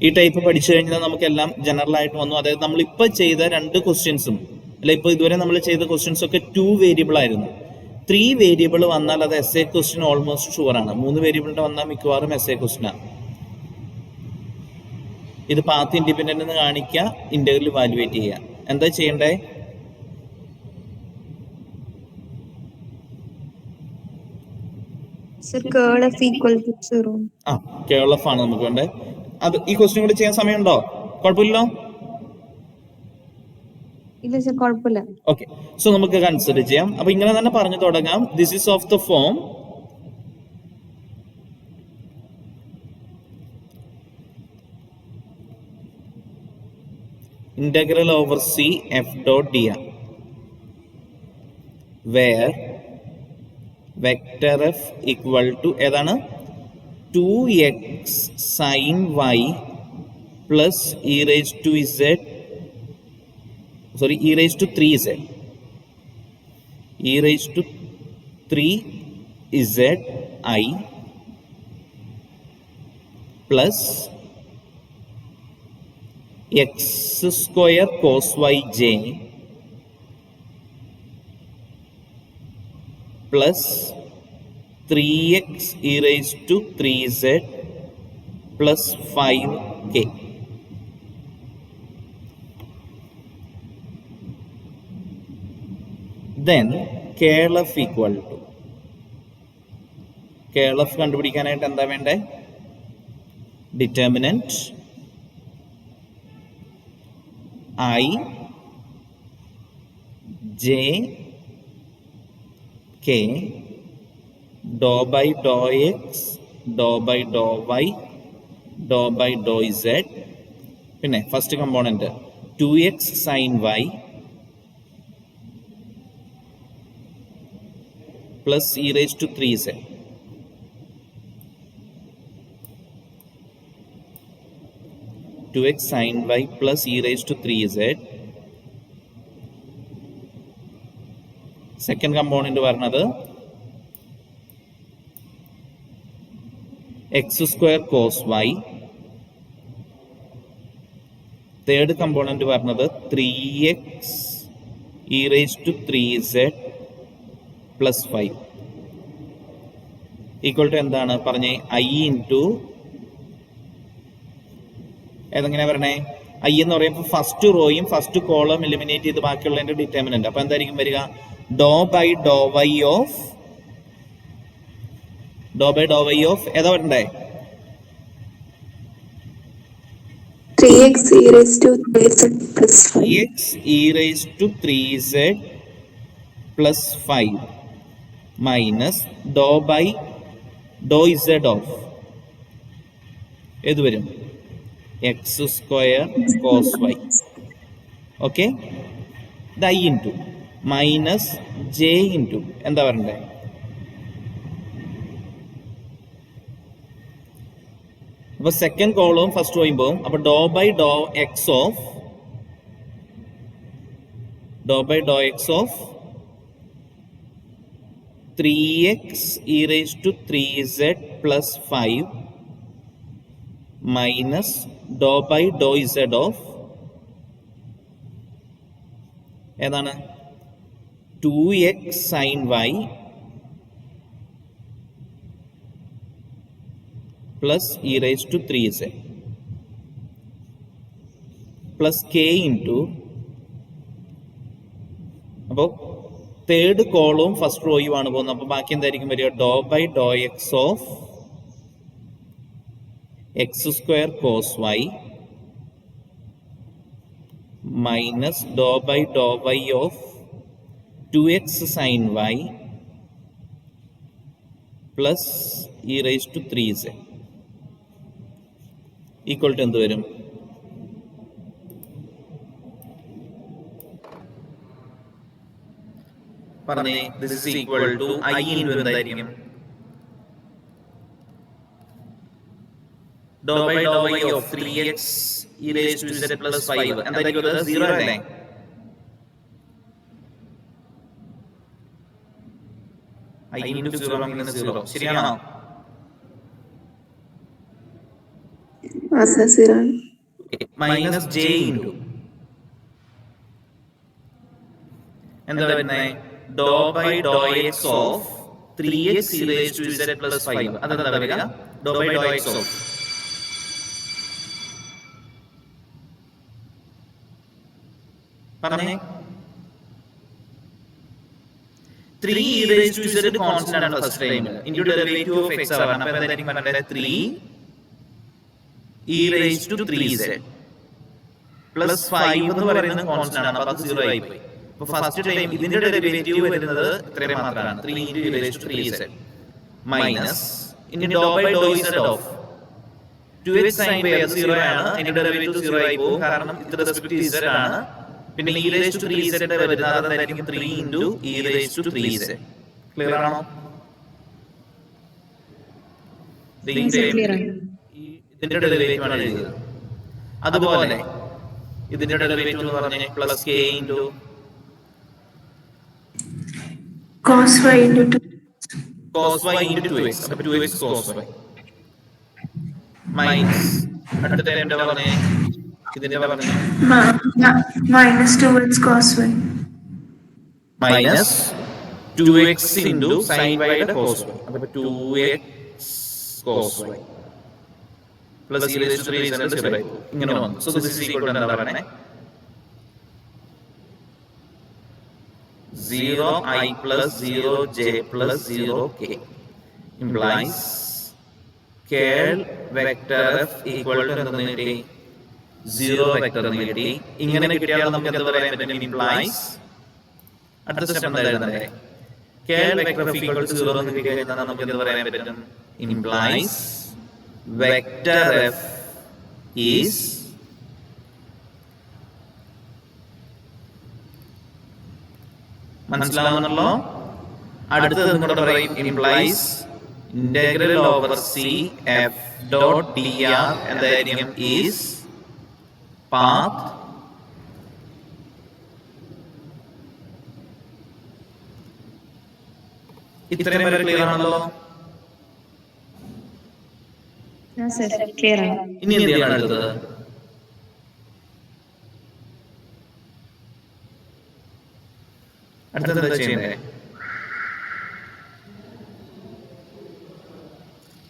ഈ ടൈപ്പ് പഠിച്ചു കഴിഞ്ഞാൽ നമുക്കെല്ലാം ജനറൽ ആയിട്ട് വന്നു. അതായത് നമ്മളിപ്പോൾ ചെയ്ത 2 ക്വസ്റ്റ്യൻസും അല്ല, ഇപ്പോൾ ഇതുവരെ നമ്മൾ ചെയ്ത ക്വസ്റ്റ്യൻസ് ഒക്കെ 2 വേരിയബിൾ ആയിരുന്നു. 3 വേരിയബിൾ വന്നാൽ അത് എസ് എ ക്വസ്റ്റ്യൻ ഓൾമോസ്റ്റ് ഷുവറാണ്. 3 വേരിയബിളിന്റെ വന്നാൽ മിക്കവാറും എസ് എ ക്വസ്റ്റ്യനാണ്. ഇത് പാത്ത് ഇൻഡിപെൻഡന്റ് എന്ന് കാണിക്കുക, ഇന്റഗ്രൽ ഇവാലുവേറ്റ് ചെയ്യുക. എന്താ ചെയ്യണ്ടേ? Curl f equal to 0. Curl f ആണ് നമുക്ക് വേണ്ടേ. അത് ഈ ക്വസ്റ്റ്യൻ കൂടി ചെയ്യാൻ സമയമുണ്ടോ? കുഴപ്പമില്ലല്ലോ? ഇല്ല സർ, കുഴപ്പമില്ല. ഓക്കെ, സോ നമുക്ക് കൺസിഡർ ചെയ്യാം. അപ്പൊ ഇങ്ങനെ തന്നെ പറഞ്ഞു തുടങ്ങാം. This is of the form integral over C f dot dr, where vector f equal to ഏതാണ് 2x sin y plus e raised to 3z I plus x² cos yj plus 3x e raised to 3z plus 5k. Then curl f equal to, curl f കണ്ടുപിടിക്കാനായിട്ട് എന്താ വേണ്ടേ? Determinant I j k dou by dou x dou by dou y dou by dou z. പിന്നെ first component 2x sin y plus e raised to 3z. x sin y plus e raised to 3z. Second component പറഞ്ഞത് x² cos y. Third component പറഞ്ഞത് 3x e raised to 3z plus 5 equal to എന്താണ് പറഞ്ഞേ? I ഇൻറ്റു ഏതെങ്ങനെ പറയണേ? ഐ എന്ന് പറയുമ്പോൾ ഫസ്റ്റ് റോയും ഫസ്റ്റ് കോളം എലിമിനേറ്റ് ചെയ്ത് ബാക്കിയുള്ളതിന്റെ ഡിറ്റർമിനന്റ്. അപ്പൊ എന്തായിരിക്കും വരിക? ഡോ ബൈ ഡോ വൈ ഓഫ് ഏതാ വരണ്ടേ? 3x e raised to 3z plus 5. 3x e raised to 3z plus 5 minus doh by doh z of ഏത് വരും? x² cos y. ഓക്കെ, ഇത് i into minus j into എന്താ പറയണ്ടേ? അപ്പൊ സെക്കൻഡ് കോളവും ഫസ്റ്റ് റോയും പോകും. അപ്പൊ doh by doh X of 3x e raised to 3z plus 5 minus doh by doh z of ഏതാണ്? 2x sin y plus e raise to 3z plus k into, അപ്പോൾ തേർഡ് കോളവും ഫസ്റ്റ് റോയും ആണ് പോകുന്നത്. അപ്പോൾ ബാക്കി എന്തായിരിക്കും വരിക? ഡോ by doh X of x square cos y minus doh by Dr Y of 2x sine y plus e raise to 3z equal to എന്ത് വരും? പറഞ്ഞേ. This is equal to i into എന്തായിരിക്കും? Doh by Dr Y of 3x e raise to z plus 5 എന്തായിരിക്കും? അത് 0 അല്ലേ? ഐ ഇൻറ്റു 0 മൈനസ് 0 ശരിയാണോ? മൈനസ് ജെ ഇൻറ്റു എന്താ വരുന്നേ? Doh by doh X of 3x e raise to z plus 5 അതെന്താ വരിക? ഡോ ബൈ ഡോ എക്സ് ഓഫ് പറഞ്ഞേ 3 e raised to z constant ആണ് first time. into derivative of x ആണ്. അപ്പോൾ എന്തായിരിക്കും വരേണ്ടത്? 3 e raised to 3z plus 5 എന്ന് പറയുന്നത് കോൺസ്റ്റന്റ് ആണ്. അപ്പോൾ അത് 0 ആയി പോയി. അപ്പോൾ ഫസ്റ്റ് ടൈം ഇതിന്റെ ഡെറിവേറ്റീവ് വരുന്നത് ഇത്രയും മാത്രമാണ്, 3 into e raised to 3z minus ഇനി doh by doh z of 2x sin y അത് 0 ആണ്. ഇതിന്റെ ഡെറിവേറ്റീവ് 0 ആയി പോകും, കാരണം ഇത് റെസ്പെക്ട് z ആണ്. പിന്നെ e raised to 3z വരുന്നത് അതായിരിക്കും 3 into e raised to 3z. Clear ആണോ? ഇതിന്റെ ഡെറിവേറ്റീവ് ആണ് എഴുതിയത്. അതുപോലെ ഇതിന്റെ ഡെറിവേറ്റീവ് എന്ന് പറഞ്ഞാൽ plus k into cos y into cos y into 2x. അപ്പോൾ 2x cos y മൈനസ് അടുത്ത ടൈം എന്താ പറഞ്ഞേ? ഇതിന്റെ പറഞ്ഞേ minus 2x cos y minus 2x into sin y യുടെ cos y. അപ്പോൾ 2x cos y plus e raised to 3z is 0 ഇങ്ങനെ വന്നു. So this is equal to എന്താ പറയണേ? 0i plus 0j plus 0k implies curl vector f equal to എന്തെന്ന് കിട്ടി? 0 വെക്ടർ എന്ന് കിട്ടി. ഇങ്ങനെ കിട്ടിയാൽ നമുക്ക് എന്ത് പറയാൻ പറ്റും? implies അടുത്ത സ്റ്റെപ്പ് എന്താ എഴുതണ്ടേ? curl vector f equal to 0 എന്ന് കിട്ടി കഴിഞ്ഞാൽ നമുക്ക് എന്ത് പറയാൻ പറ്റും? implies vector f is മനസ്സിലാവുന്നല്ലോ? അടുത്തത് കൂടെ പറയും implies integral over c f dot dr എന്തായിരിക്കും? is path ഇത്രയും വരെ ക്ലിയർ ആണല്ലോ? ക്ലിയർ ആണ്. ഇനി എന്ത് ചെയ്യണം അടുത്തത്? അടുത്തത് എന്താ ചെയ്യണ്ടേ?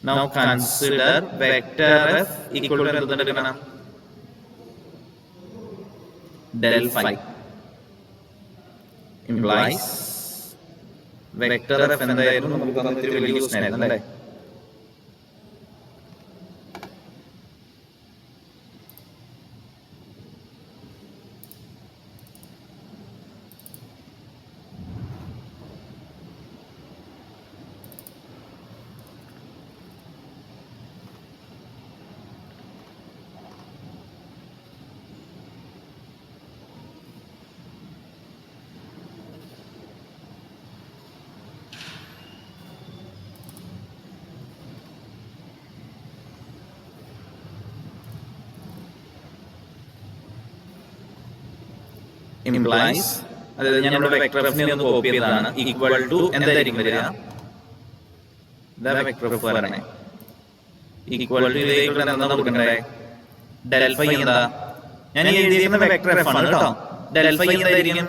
Now consider vector f equal to എന്ത് എടുക്കണം? del phi implies vector f എന്തായിരുന്നു? നമുക്ക് തന്നിട്ട് വലിയ ക്വസ്റ്റ്യൻ ആയിരുന്നു അല്ലേ? implies അതായത് ഞാൻ നമ്മുടെ വെക്ടർ എഫിനെ ഒന്ന് കോപ്പി ചെയ്തതാണ്. ഈക്വൽ ടു എന്തായിരിക്കും വരിക? ഇതാ വെക്ടർ എഫ് പറയണേ. ഈക്വൽ ടു ഇതിലേക്ക് എന്താ കൊടുക്കണ്ടേ? ഡെൽ ഫൈ എന്താ? ഞാൻ എഴുതിയിരിക്കുന്ന വെക്ടർ എഫ് ആണ് കേട്ടോ. ഡെൽ ഫൈ എന്തായിരിക്കും?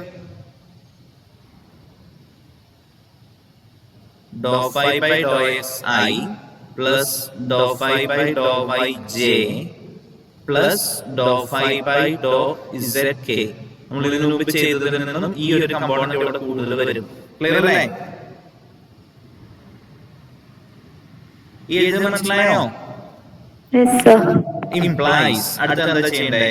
Doh phi by doh X I plus doh phi by Dr Y j plus doh phi by doh z k. നമ്മൾ ഇതിനു മുമ്പ് ചെയ്തതിൽ നിന്നും ഈ ഒരു കമ്പോണന്റ് ഇവിടെ കൂടുതൽ വരും. ക്ലിയർ അല്ലേ? ഈ എഴുതി മനസ്സിലായോ? Yes, sir. ഇംപ്ലൈസ് അടുത്ത എന്താ ചെയ്യണ്ടേ?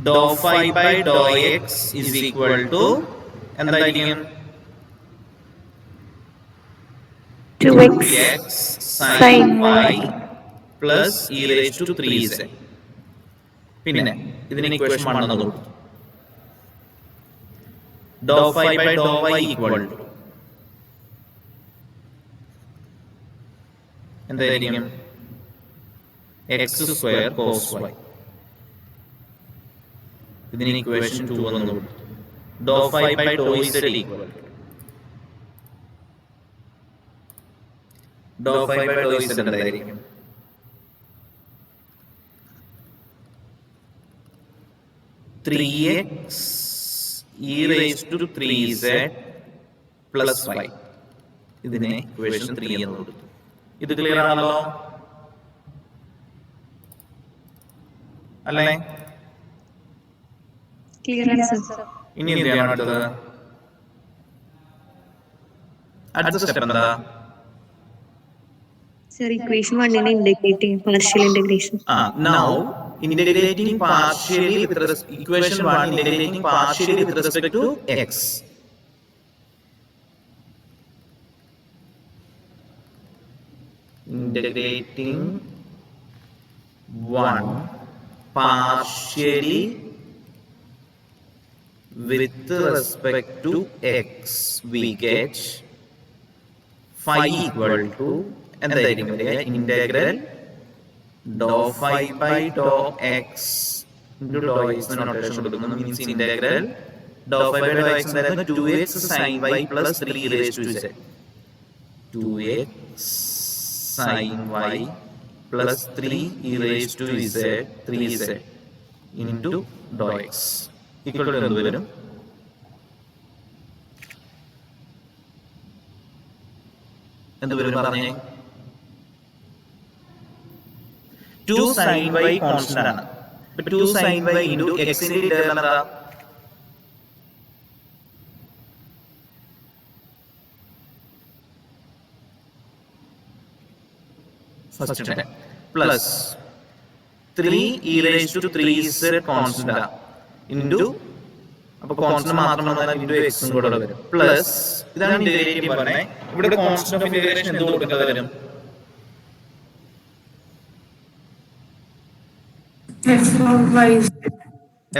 Doh phi by doh x is equal to എന്തായിരിക്കും? 2x sin y plus e raise to 3z. പിന്നെ ഇതിന് ഇക്വേഷൻ 1 എന്ന് കൊടുത്തു. Doh phi by Dr Y equal to എന്തായിരിക്കും? X square cos y. ഇതിന് ഇക്വേഷൻ 2 എന്ന് കൊടുത്തു. Doh phi by doh z equal to doh phi by doh z എന്തായിരിക്കും? Three x e raise to 3z plus y. ഇതിനെ ഇക്വേഷൻ 3 എന്ന് കൊടുത്തു. ഇത് ക്ലിയർ ആണല്ലോ അല്ലേ? ക്ലിയർ ആണ് സർ. ഇനി എന്ത് ചെയ്യണം അടുത്തത്? അടുത്ത സ്റ്റെപ്പ് എന്താ? സർ ഇക്വേഷൻ 1 ഇൻഡിക്കേറ്റ് ചെയ്യും partial integration. Now integrating partially with equation 1 integrating partially with respect to x. Integrating 1 partially with respect to x, we get phi equal to എന്തായിരിക്കും integral doh phi by doh x into doh x notation കൊടുക്കുന്നു. Means integral doh phi by doh x എന്തായിരുന്നു? 2x sin y plus 3 raised to z. 2x sin y plus 3 e raised to z 3z into dou x equal to എന്ത് വരും? എന്ത് വരും പറഞ്ഞേ? 2 sin y കോൺസ്റ്റന്റ് ആണ്. 2 sin y into x ന്റെ ഇന്റഗ്രൽ എന്താ? First time plus 3 e raised to 3z constant into അപ്പൊ കോൺസ്റ്റന്റ് മാത്രം വന്നാൽ into x ഉം കൂടെ വരും. പ്ലസ് ഇതാണ് ഇന്റഗ്രേറ്റീവ് പറഞ്ഞേ. ഇവിടെ കോൺസ്റ്റന്റ് ഓഫ് ഇന്റഗ്രേഷൻ എന്ത് കൊടുക്കേണ്ടി വരും? F of y.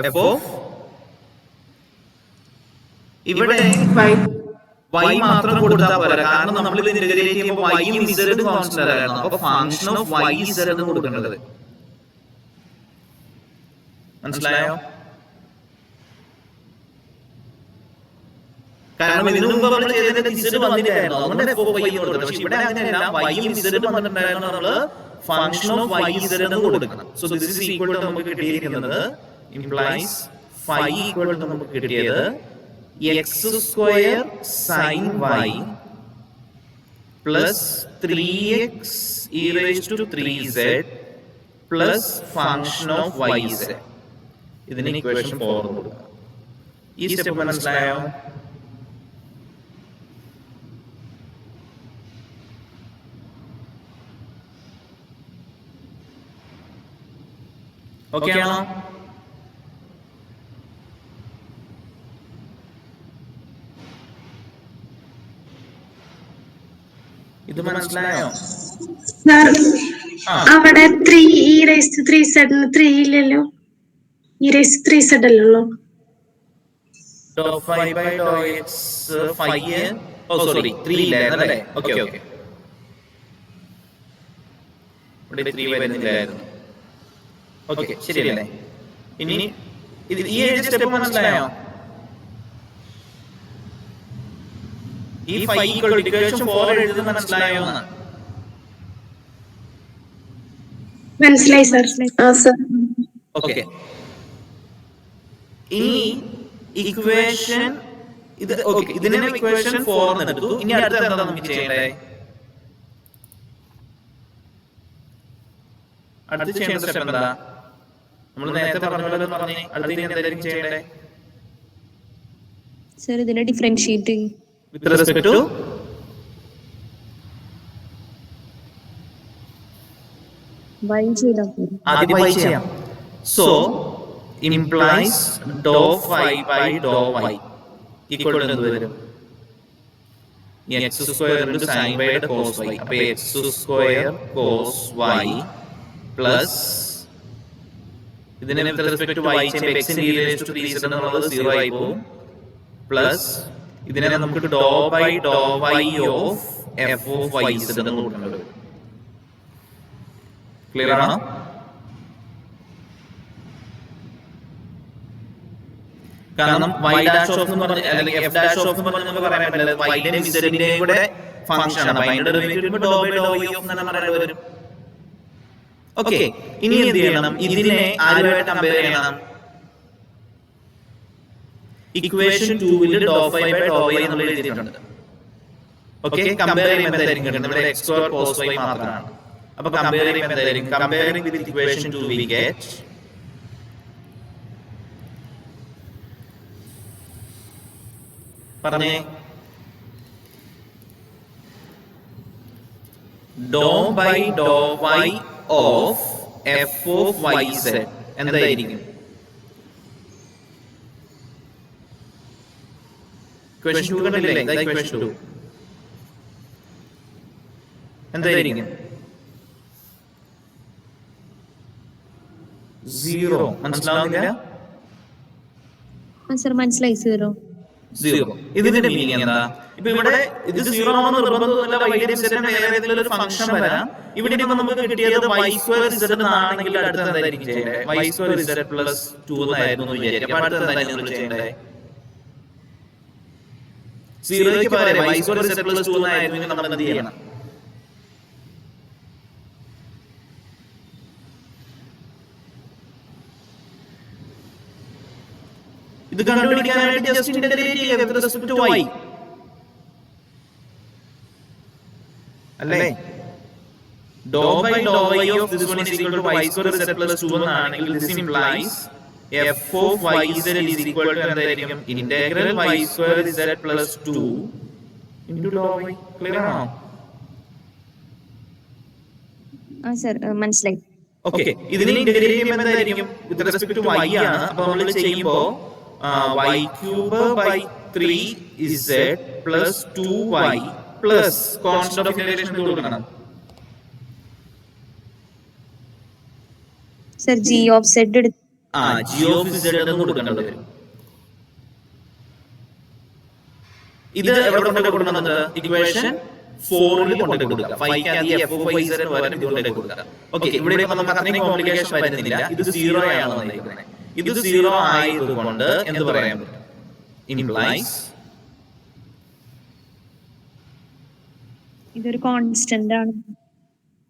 f of ഇവിടെ y മാത്രം കൊടുത്താൽ പോരാ. കാരണം നമ്മൾ ഇത് ഇന്റഗ്രേറ്റ് ചെയ്യുമ്പോൾ y ഉം z ഉം കോൺസ്റ്റന്റ് ആയിരുന്നു. അപ്പൊ ഫംഗ്ഷൻ ഓഫ് y z എന്ന് കൊടുക്കേണ്ടത്. മനസ്സിലായോ? കാരണം ഇതിനു മുമ്പ് നമ്മൾ ചെയ്തത് z വന്നിട്ടായിരുന്നു. അതുകൊണ്ട് f of y എന്ന് കൊടുത്തത്. പക്ഷെ ഇവിടെ അങ്ങനെയല്ല. y ഉം z ഉം വന്നിട്ടുണ്ടായിരുന്നു. നമ്മള് ഫംഗ്ഷൻ ഓഫ് y z എന്ന് കൊടുക്കണം. So this is equal to നമുക്ക് കിട്ടിയിരിക്കുന്നത് ഇംപ്ലൈസ് phi ഈക്വൽ ടു നമുക്ക് കിട്ടിയത് x square sin y plus 3x e raised to 3z plus function of yz. ഇതിന് ഇക്വേഷൻ 4 എന്ന് കൊടുക്കുക. ഈ സ്റ്റെപ്പ് മനസ്സിലായോ? ഓക്കെ ആണോ? ഇത് മനസ്സിലായോ? അവിടെ 3 e raised to 3z 3 ഇല്ലല്ലോ. e raised to 3z അല്ലല്ലോ. Doh phi by doh x phi sorry 3 ഇല്ലായിരുന്നല്ലേ? Okay okay. ഇവിടെ 3 വരുന്നില്ലായിരുന്നു. ഓക്കെ ശരിയല്ലേ? ഇനി ഇത് ഈ സ്റ്റെപ്പ് മനസ്സിലായോ? ഈ phi equal to equation 4 എഴുതുന്നത് മനസ്സിലായോ? മനസ്സിലായി സർ. ഓക്കെ. ഇനി ഇക്വേഷൻ ഇത് ഓക്കെ ഇതിനെ ഇക്വേഷൻ 4 എന്ന് എടുത്തു. ഇനി അടുത്ത എന്താ നമുക്ക് ചെയ്യേണ്ടേ? അടുത്ത് ചെയ്യേണ്ട സ്റ്റെപ്പ് എന്താ? നമ്മൾ നേരത്തെ പറഞ്ഞ പറഞ്ഞേ അടുത്ത് ഇനി എന്തായിരിക്കും ചെയ്യേണ്ടേ? സർ ഇതിനെ differentiate with respect to y ചെയ്താൽ മതി. ആദ്യം y ചെയ്യാം. So implies doh phi by Dr Y equal to എന്ത് വരും? X square into sine y cos y. അപ്പോൾ x square cos y plus ഇതിനെ വിത്ത് റെസ്പെക്ട് ടു വൈ ചെയ്യുമ്പോൾ എക്സിന്റെ e റൈസ് ടു 3z എന്നുള്ളത് 0 ആയി പോകും. പ്ലസ് ഇതിനെ നമുക്ക് doh by Dr Y of f of y z എന്ന് കൊടുക്കേണ്ടി വരും. ക്ലിയർ ആണോ? കാരണം y ഡാഷ് ഓഫ് എന്ന് പറഞ്ഞ അല്ലെങ്കിൽ f ഡാഷ് ഓഫ് എന്ന് പറഞ്ഞ നമുക്ക് പറയാൻ പറ്റില്ല. y ന്റെയും z ന്റെയും കൂടെ ഫംഗ്ഷൻ ആണ്. y ന്റെ ഡെറിവേറ്റീവ് ഡോ ബൈ ഡോ y ഓഫ് എന്ന് പറയാൻ വരും. ഓക്കേ, ഇനി എന്ത് ചെയ്യണം? ഇതിനെ ആരുമായിട്ട് കമ്പയർ ചെയ്യണം? ഇക്വേഷൻ 2 ൽ ഡോ ഫൈ ബൈ ഡോ വൈ എന്ന് എഴുതിയിട്ടുണ്ട്. ഓക്കേ, കമ്പയർ ചെയ്യുമ്പോൾ എന്തായിരിക്കും കിട്ടുന്നത്? ഇവിടെ x സ്ക്വയർ cos y മാത്രമാണ്. അപ്പോൾ കമ്പയർ ചെയ്യുമ്പോൾ എന്തായിരിക്കും? Comparing with equation 2 we get പറഞ്ഞേ doh by Dr Y of f of y z എന്തായിരിക്കും? ഇക്വേഷൻ 2 കണ്ടില്ലേ? ഇതാ ഇക്വേഷൻ 2 എന്തായിരിക്കും? 0. മനസ്സിലാവുന്നില്ല? സർ മനസ്സിലായി. 0. ഇതിന്റെ മീനിങ് എന്താ? ഇപ്പൊ ഇവിടെ ഇത് 0 ആണെന്ന് നിർബന്ധമൊന്നുമില്ല. വൈദ്യുതി സെറ്റിന്റെ വേറെ ഏതെങ്കിലും ഒരു ഫംഗ്ഷൻ വരാം. ഇവിടെ ഇപ്പൊ നമുക്ക് കിട്ടിയത് y സ്ക്വയർ z എന്നാണെങ്കിൽ അടുത്ത എന്തായിരിക്കും ചെയ്യേണ്ടത്? y സ്ക്വയർ z പ്ലസ് 2 എന്നായിരുന്നു വിചാരിക്കുക. അപ്പൊ അടുത്ത എന്തായാലും നിങ്ങൾ ചെയ്യേണ്ടത്? 0ക്ക് പകരം y സ്ക്വയർ z പ്ലസ് 2 എന്നായിരുന്നെങ്കിൽ നമ്മൾ എന്ത് ചെയ്യണം? ഇത് കണ്ടുപിടിക്കാനായിട്ട് ജസ്റ്റ് ഇന്റഗ്രേറ്റ് ചെയ്യുക വിത്ത് റെസ്പെക്ട് ടു y അല്ലേ? Doh by Dr Y of this one is equal to y square z plus 2 എന്നാണെങ്കിൽ this implies f of y z is equal to എന്തായിരിക്കും? Integral y square z plus 2 into doh y. Clear ആണോ? സർ മനസ്സിലായി. ഓക്കേ, ഇതിനെ ഇന്റഗ്രേറ്റ് ചെയ്യുമ്പോൾ എന്തായിരിക്കും? വിത്ത് റെസ്പെക്ട് ടു y ആണ്. അപ്പോൾ നമ്മൾ ചെയ്യുമ്പോൾ y cube by 3z plus 2y plus constant of integration കൊടുക്കണം. സർ g ഓഫ് z എടുത്ത് g ഓഫ് z എന്ന് കൊടുക്കേണ്ടത് വരും. ഇത് എവിടെ കൊണ്ടേ കൊടുക്കുന്നത്? ഇക്വേഷൻ 4 ൽ കൊണ്ടേ കൊടുക്കുക. 5 ക്ക് ആദ്യം f ഓഫ് y z എന്ന് വരും. ഇത് കൊണ്ടേ കൊടുക്കുക. ഓക്കേ, ഇവിടെ നമുക്ക് അത്രയും കോംപ്ലിക്കേഷൻ വരുന്നില്ല. ഇത് 0 ആണ് വന്നിരിക്കുന്നത്. ഇത് 0 ആയതുകൊണ്ട് എന്ത് പറയാൻ പറ്റും? ഇംപ്ലൈസ് ഇതൊരു കോൺസ്റ്റന്റ് ആണ്.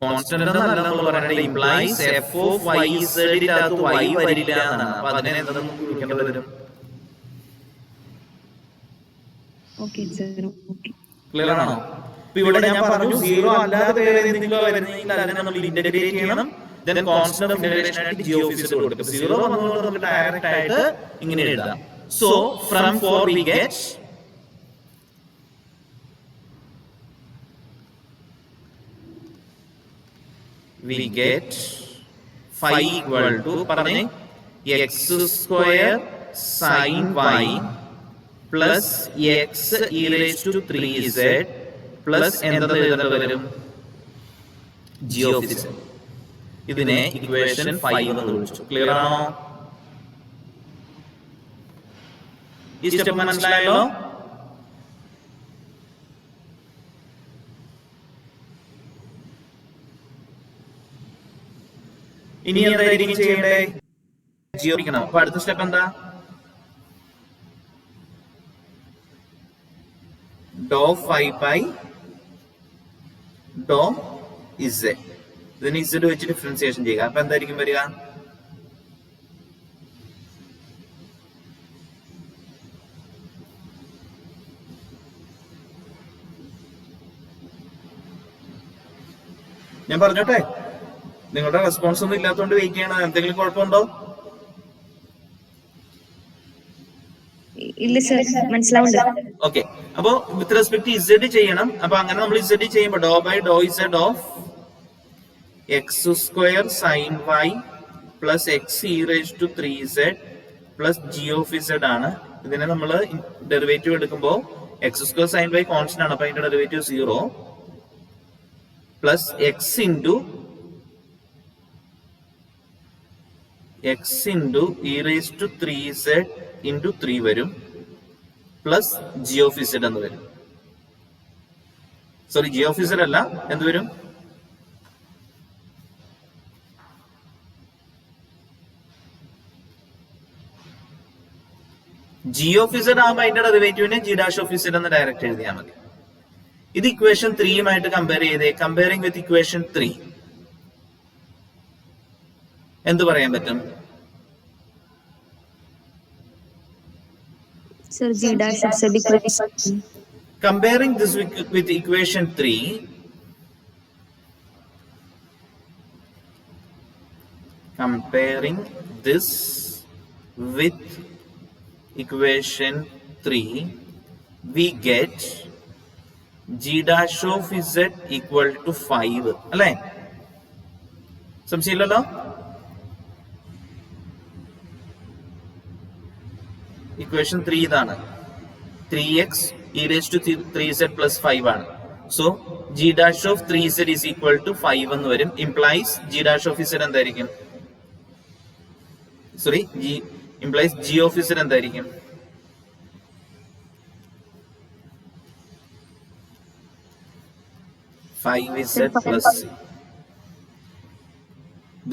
കോൺസ്റ്റന്റ് എന്നല്ല നമ്മൾ പറയുന്നത്. Implies f of y z ന്റെ y വരില്ല എന്നാണ്. അപ്പോൾ അതിനെ എന്തെന്ന് വിളിക്കേണ്ടി വരും? Okay sir. ഓക്കേ, ക്ലിയർ ആണോ? ഇപ്പോൾ ഇവിടെ ഞാൻ പറഞ്ഞു 0 അല്ലാതെ വേറെ എന്തെങ്കിലും വരുന്നെങ്കിൽ അതിനെ നമ്മൾ ഇന്റഗ്രേറ്റ് ചെയ്യണം. then constant of integration ആയിട്ട് g of z കൊടുക്കും. 0 വന്നതുകൊണ്ട് നമുക്ക് ഡയറക്റ്റ് ആയിട്ട് ഇങ്ങനെ എഴുതാം. so from 4 we get phi equal to പറഞ്ഞേ x square sin y plus x e raised to 3z plus എന്ത് എഴുതേണ്ടി വരും? g of z. ഇതിനെ ഇക്വേഷൻ 5 എന്ന് വിളിച്ചു. ക്ലിയർ ആണോ? ഈ സ്റ്റെപ്പ് മനസ്സിലായല്ലോ? ഇനി എന്തായിരിക്കും ചെയ്യേണ്ടേ? g ഓടിക്കണം. അപ്പൊ അടുത്ത സ്റ്റെപ്പ് എന്താ? ഡോ ഫൈ ബൈ ഡോ z. ഇതിന് z വെച്ച് ഡിഫറൻസിയേഷൻ ചെയ്യുക. അപ്പൊ എന്തായിരിക്കും വരിക? ഞാൻ പറഞ്ഞോട്ടെ? നിങ്ങളുടെ റെസ്പോൺസ് ഒന്നും ഇല്ലാത്തതുകൊണ്ട് വെയിറ്റ് ചെയ്യണം. എന്തെങ്കിലും കുഴപ്പമുണ്ടോ? ഇല്ല സർ, മനസ്സിലാവുന്നുണ്ട്. ഓക്കെ, അപ്പോ വിത്ത് റെസ്പെക്ട് ഇസഡ് ചെയ്യണം. അപ്പൊ അങ്ങനെ നമ്മൾ ഇസഡ് ചെയ്യുമ്പോൾ doh by doh z of x square sine y plus x e raise to 3z plus g of z ആണ്. ഇതിനെ നമ്മൾ ഡെറിവേറ്റീവ് എടുക്കുമ്പോൾ x square sine y constant ആണ്, അപ്പൊ അതിന്റെ derivative 0 plus x into e raise to 3z into 3 വരും പ്ലസ് ജി ഓഫ് ഇസഡ് എന്ന് വരും. സോറി, ജി ഓഫ് ഇസഡ് അല്ല, എന്ത് വരും? ജി ഓഫ് ഇസഡ് ആകുമ്പോൾ അതിന്റെ ഡെറിവേറ്റീവിനെ ജി ഡാഷ് ഓഫ് ഇസഡ് എന്ന് ഡയറക്റ്റ് എഴുതിയാൽ മതി. ഇത് ഇക്വേഷൻ 3യുമായിട്ട് കമ്പയർ ചെയ്തേ. കമ്പയറിംഗ് വിത്ത് ഇക്വേഷൻ 3 എന്ത് പറയാൻ പറ്റും? Sir G dash of Z equation Comparing this with equation 3, comparing this with equation 3, we get g dash of z equal to 5. അല്ലേ? സംശയമില്ലല്ലോ? ഇക്വേഷൻ 3 ഇതാണ്. 3x e raised to 3z plus 5 ആണ്. So g dash of 3z is equal to 5 എന്ന് വരും. Implies g dash of z എന്തായിരിക്കും? Sorry, implies g of z എന്തായിരിക്കും? Five z plus c.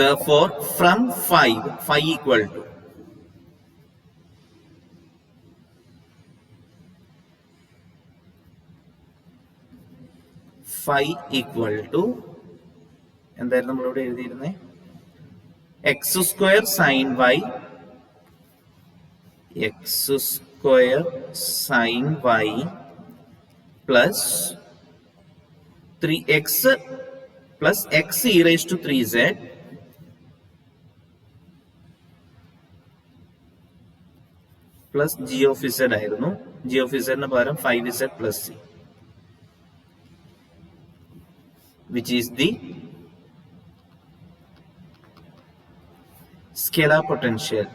Therefore, from 5 equal to എന്തായിരുന്നു നമ്മളിവിടെ എഴുതിയിരുന്നേ? X square sine y plus 3x plus x e raise to 3z plus g of z ആയിരുന്നു. ജി ഓഫ് ഇസഡിന് പകരം 5z plus c, which is the scalar potential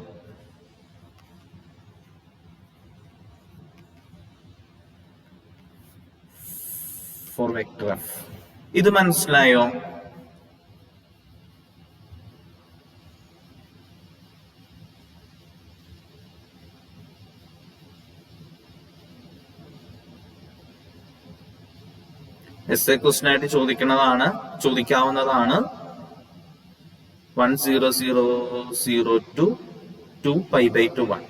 for vector f. ഇത് മനസ്സിലായോ? എസ് എ ക്വസ്റ്റൻ ആയിട്ട് ചോദിക്കാവുന്നതാണ്. 10002 2π/2 1.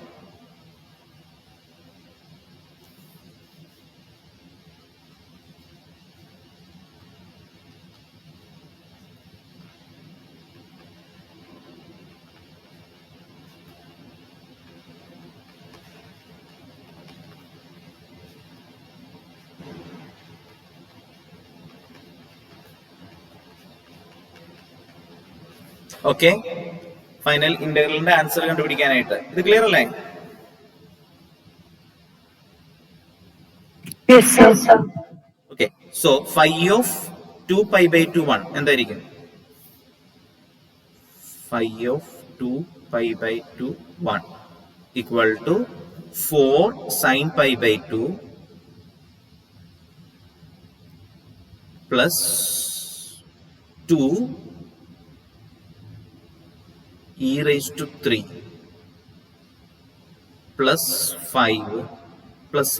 ഓക്കെ, ഫൈനൽ ഇന്റഗ്രലിന്റെ ആൻസർ കണ്ടുപിടിക്കാനായിട്ട് ഇത് ക്ലിയർ അല്ലേ? ഓക്കെ, സോ ഫൈ ഓഫ് 2π/2 1 എന്തായിരിക്കും? Phi of 2π/2 1 equal to 4 sin π/2 plus 2 e raised to 3 plus 5 plus c.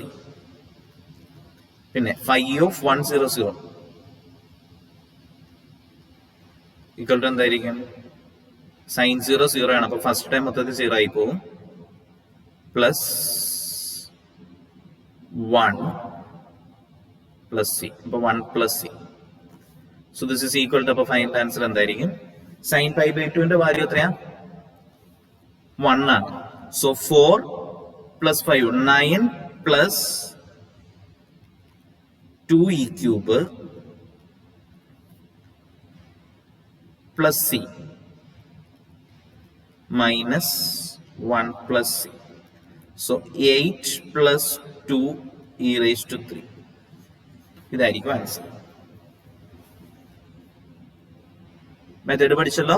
പിന്നെ phi of 100 equal to എന്തായിരിക്കും? sin 0 0 ആണ്, അപ്പൊ ഫസ്റ്റ് ടൈം മൊത്തത്തിൽ 0 ആയി പോകും. പ്ലസ് 1 പ്ലസ് സി, അപ്പൊ 1 plus c. So this is equal to, അപ്പൊ ഫൈനൽ ആൻസർ എന്തായിരിക്കും? sin π/2 ന്റെ വാല്യൂ എത്രയാ? 1 ആണ്. So 4 plus 5 9 plus 2e³ plus C minus 1 plus c. So 8 plus 2 e raise to 3. ഇതായിരിക്കും ആൻസർ. മെത്തേഡ് പഠിച്ചല്ലോ.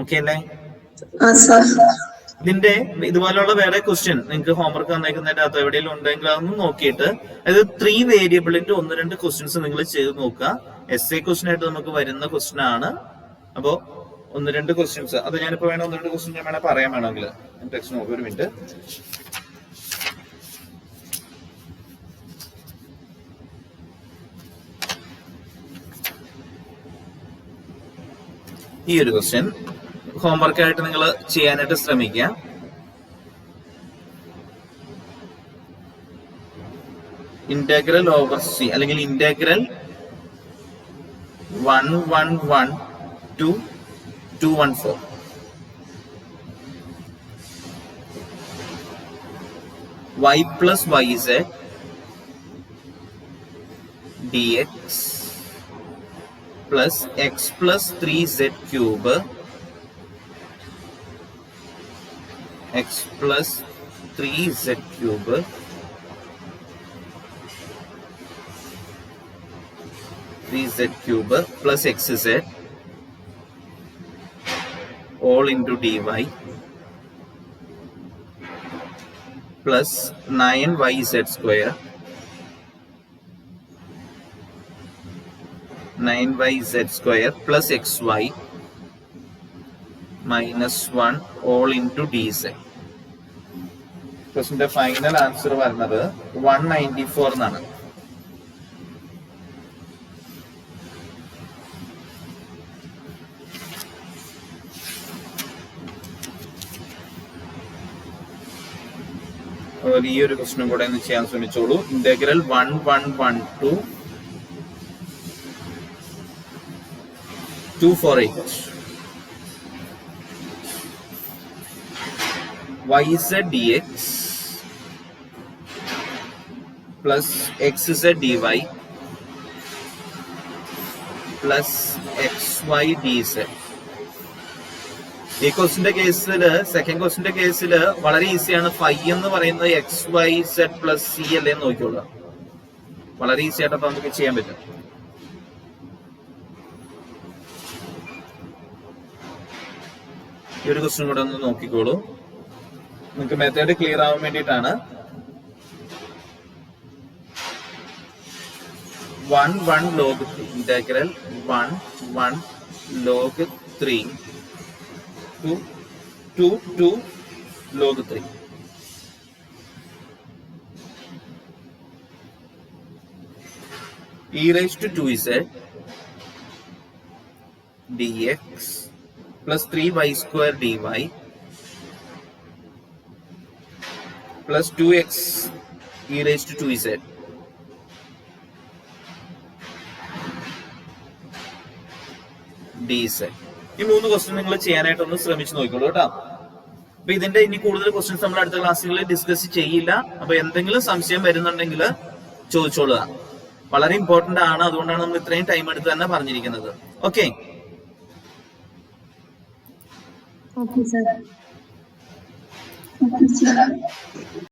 ഓക്കെ അല്ലേ? ഇതിന്റെ ഇതുപോലുള്ള വേറെ ക്വസ്റ്റ്യൻ നിങ്ങൾക്ക് ഹോംവർക്ക് തന്നേക്കുന്നതിന്റെ അകത്ത് എവിടെയെങ്കിലും ഉണ്ടെങ്കിൽ അതൊന്ന് നോക്കിയിട്ട്, അതായത് 3 വേരിയബിളിന്റെ 1-2 ക്വസ്റ്റ്യൻസ് നിങ്ങൾ ചെയ്ത് നോക്കുക. എസ് എ ക്വസ്റ്റ്യൻ ആയിട്ട് നമുക്ക് വരുന്ന ക്വസ്റ്റ്യൻ ആണ്. അപ്പോ 1-2 ക്വസ്റ്റ്യൻസ് അത് ഞാനിപ്പോ വേണം 1-2 ക്വസ്റ്റ്യൻ ഞാൻ വേണേ പറയാൻ വേണമെങ്കിൽ ടെക്സ്റ്റ് നോക്കി. ഒരു മിനിറ്റ്. ഈ ഒരു ക്വസ്റ്റ്യൻ ഹോംവർക്ക് ആയിട്ട് നിങ്ങൾ ചെയ്യാനായിട്ട് ശ്രമിക്കുക. ഇന്റഗ്രൽ ഓവർ സി അല്ലെങ്കിൽ integral 111 to 214. Y plus yz dx plus x plus 3z cube x plus 3z cube plus xz all into dy plus 9yz square plus xy minus 1 all into dz. ക്വസ്റ്റിന്റെ ഫൈനൽ ആൻസർ വരുന്നത് 194 എന്നാണ്. അതുപോലെ ഈ ഒരു ക്വസ്റ്റിനും കൂടെ ഒന്ന് ചെയ്യാൻ ശ്രമിച്ചോളൂ. Integral 1112 248 yz dx plus xz dy plus xy dz. ഈ ക്വസ്റ്റിന്റെ കേസിൽ സെക്കൻഡ് ക്വസ്റ്റിന്റെ കേസിൽ വളരെ ഈസിയാണ്. ഫൈ എന്ന് പറയുന്നത് XYZ പ്ലസ് സി അല്ലേ നോക്കിയോളൂ. വളരെ ഈസി ആയിട്ട് നമുക്ക് ചെയ്യാൻ പറ്റും. ഈ ഒരു ക്വസ്റ്റ്യൻ കൂടെ ഒന്ന് നോക്കിക്കോളൂ. നിങ്ങൾക്ക് മെത്തേഡ് ക്ലിയർ ആവാൻ വേണ്ടിയിട്ടാണ്. 1 log 3 integral 1 log 3 2 log 3. e raised to 2z dx plus 3y square dy plus 2x e raised to 2z dz. ഈ 3 ക്വസ്റ്റ്യൻ നിങ്ങൾ ചെയ്യാനായിട്ടൊന്ന് ശ്രമിച്ചു നോക്കിക്കോളൂ കേട്ടോ. അപ്പൊ ഇതിന്റെ ഇനി കൂടുതൽ ക്വസ്റ്റ്യൻസ് നമ്മൾ അടുത്ത ക്ലാസ്സുകളിൽ ഡിസ്കസ് ചെയ്യില്ല. അപ്പൊ എന്തെങ്കിലും സംശയം വരുന്നുണ്ടെങ്കിൽ ചോദിച്ചോളുക. വളരെ ഇമ്പോർട്ടന്റ് ആണ്. അതുകൊണ്ടാണ് നമ്മൾ ഇത്രയും ടൈം എടുത്ത് തന്നെ പറഞ്ഞിരിക്കുന്നത്. Okay okay sir.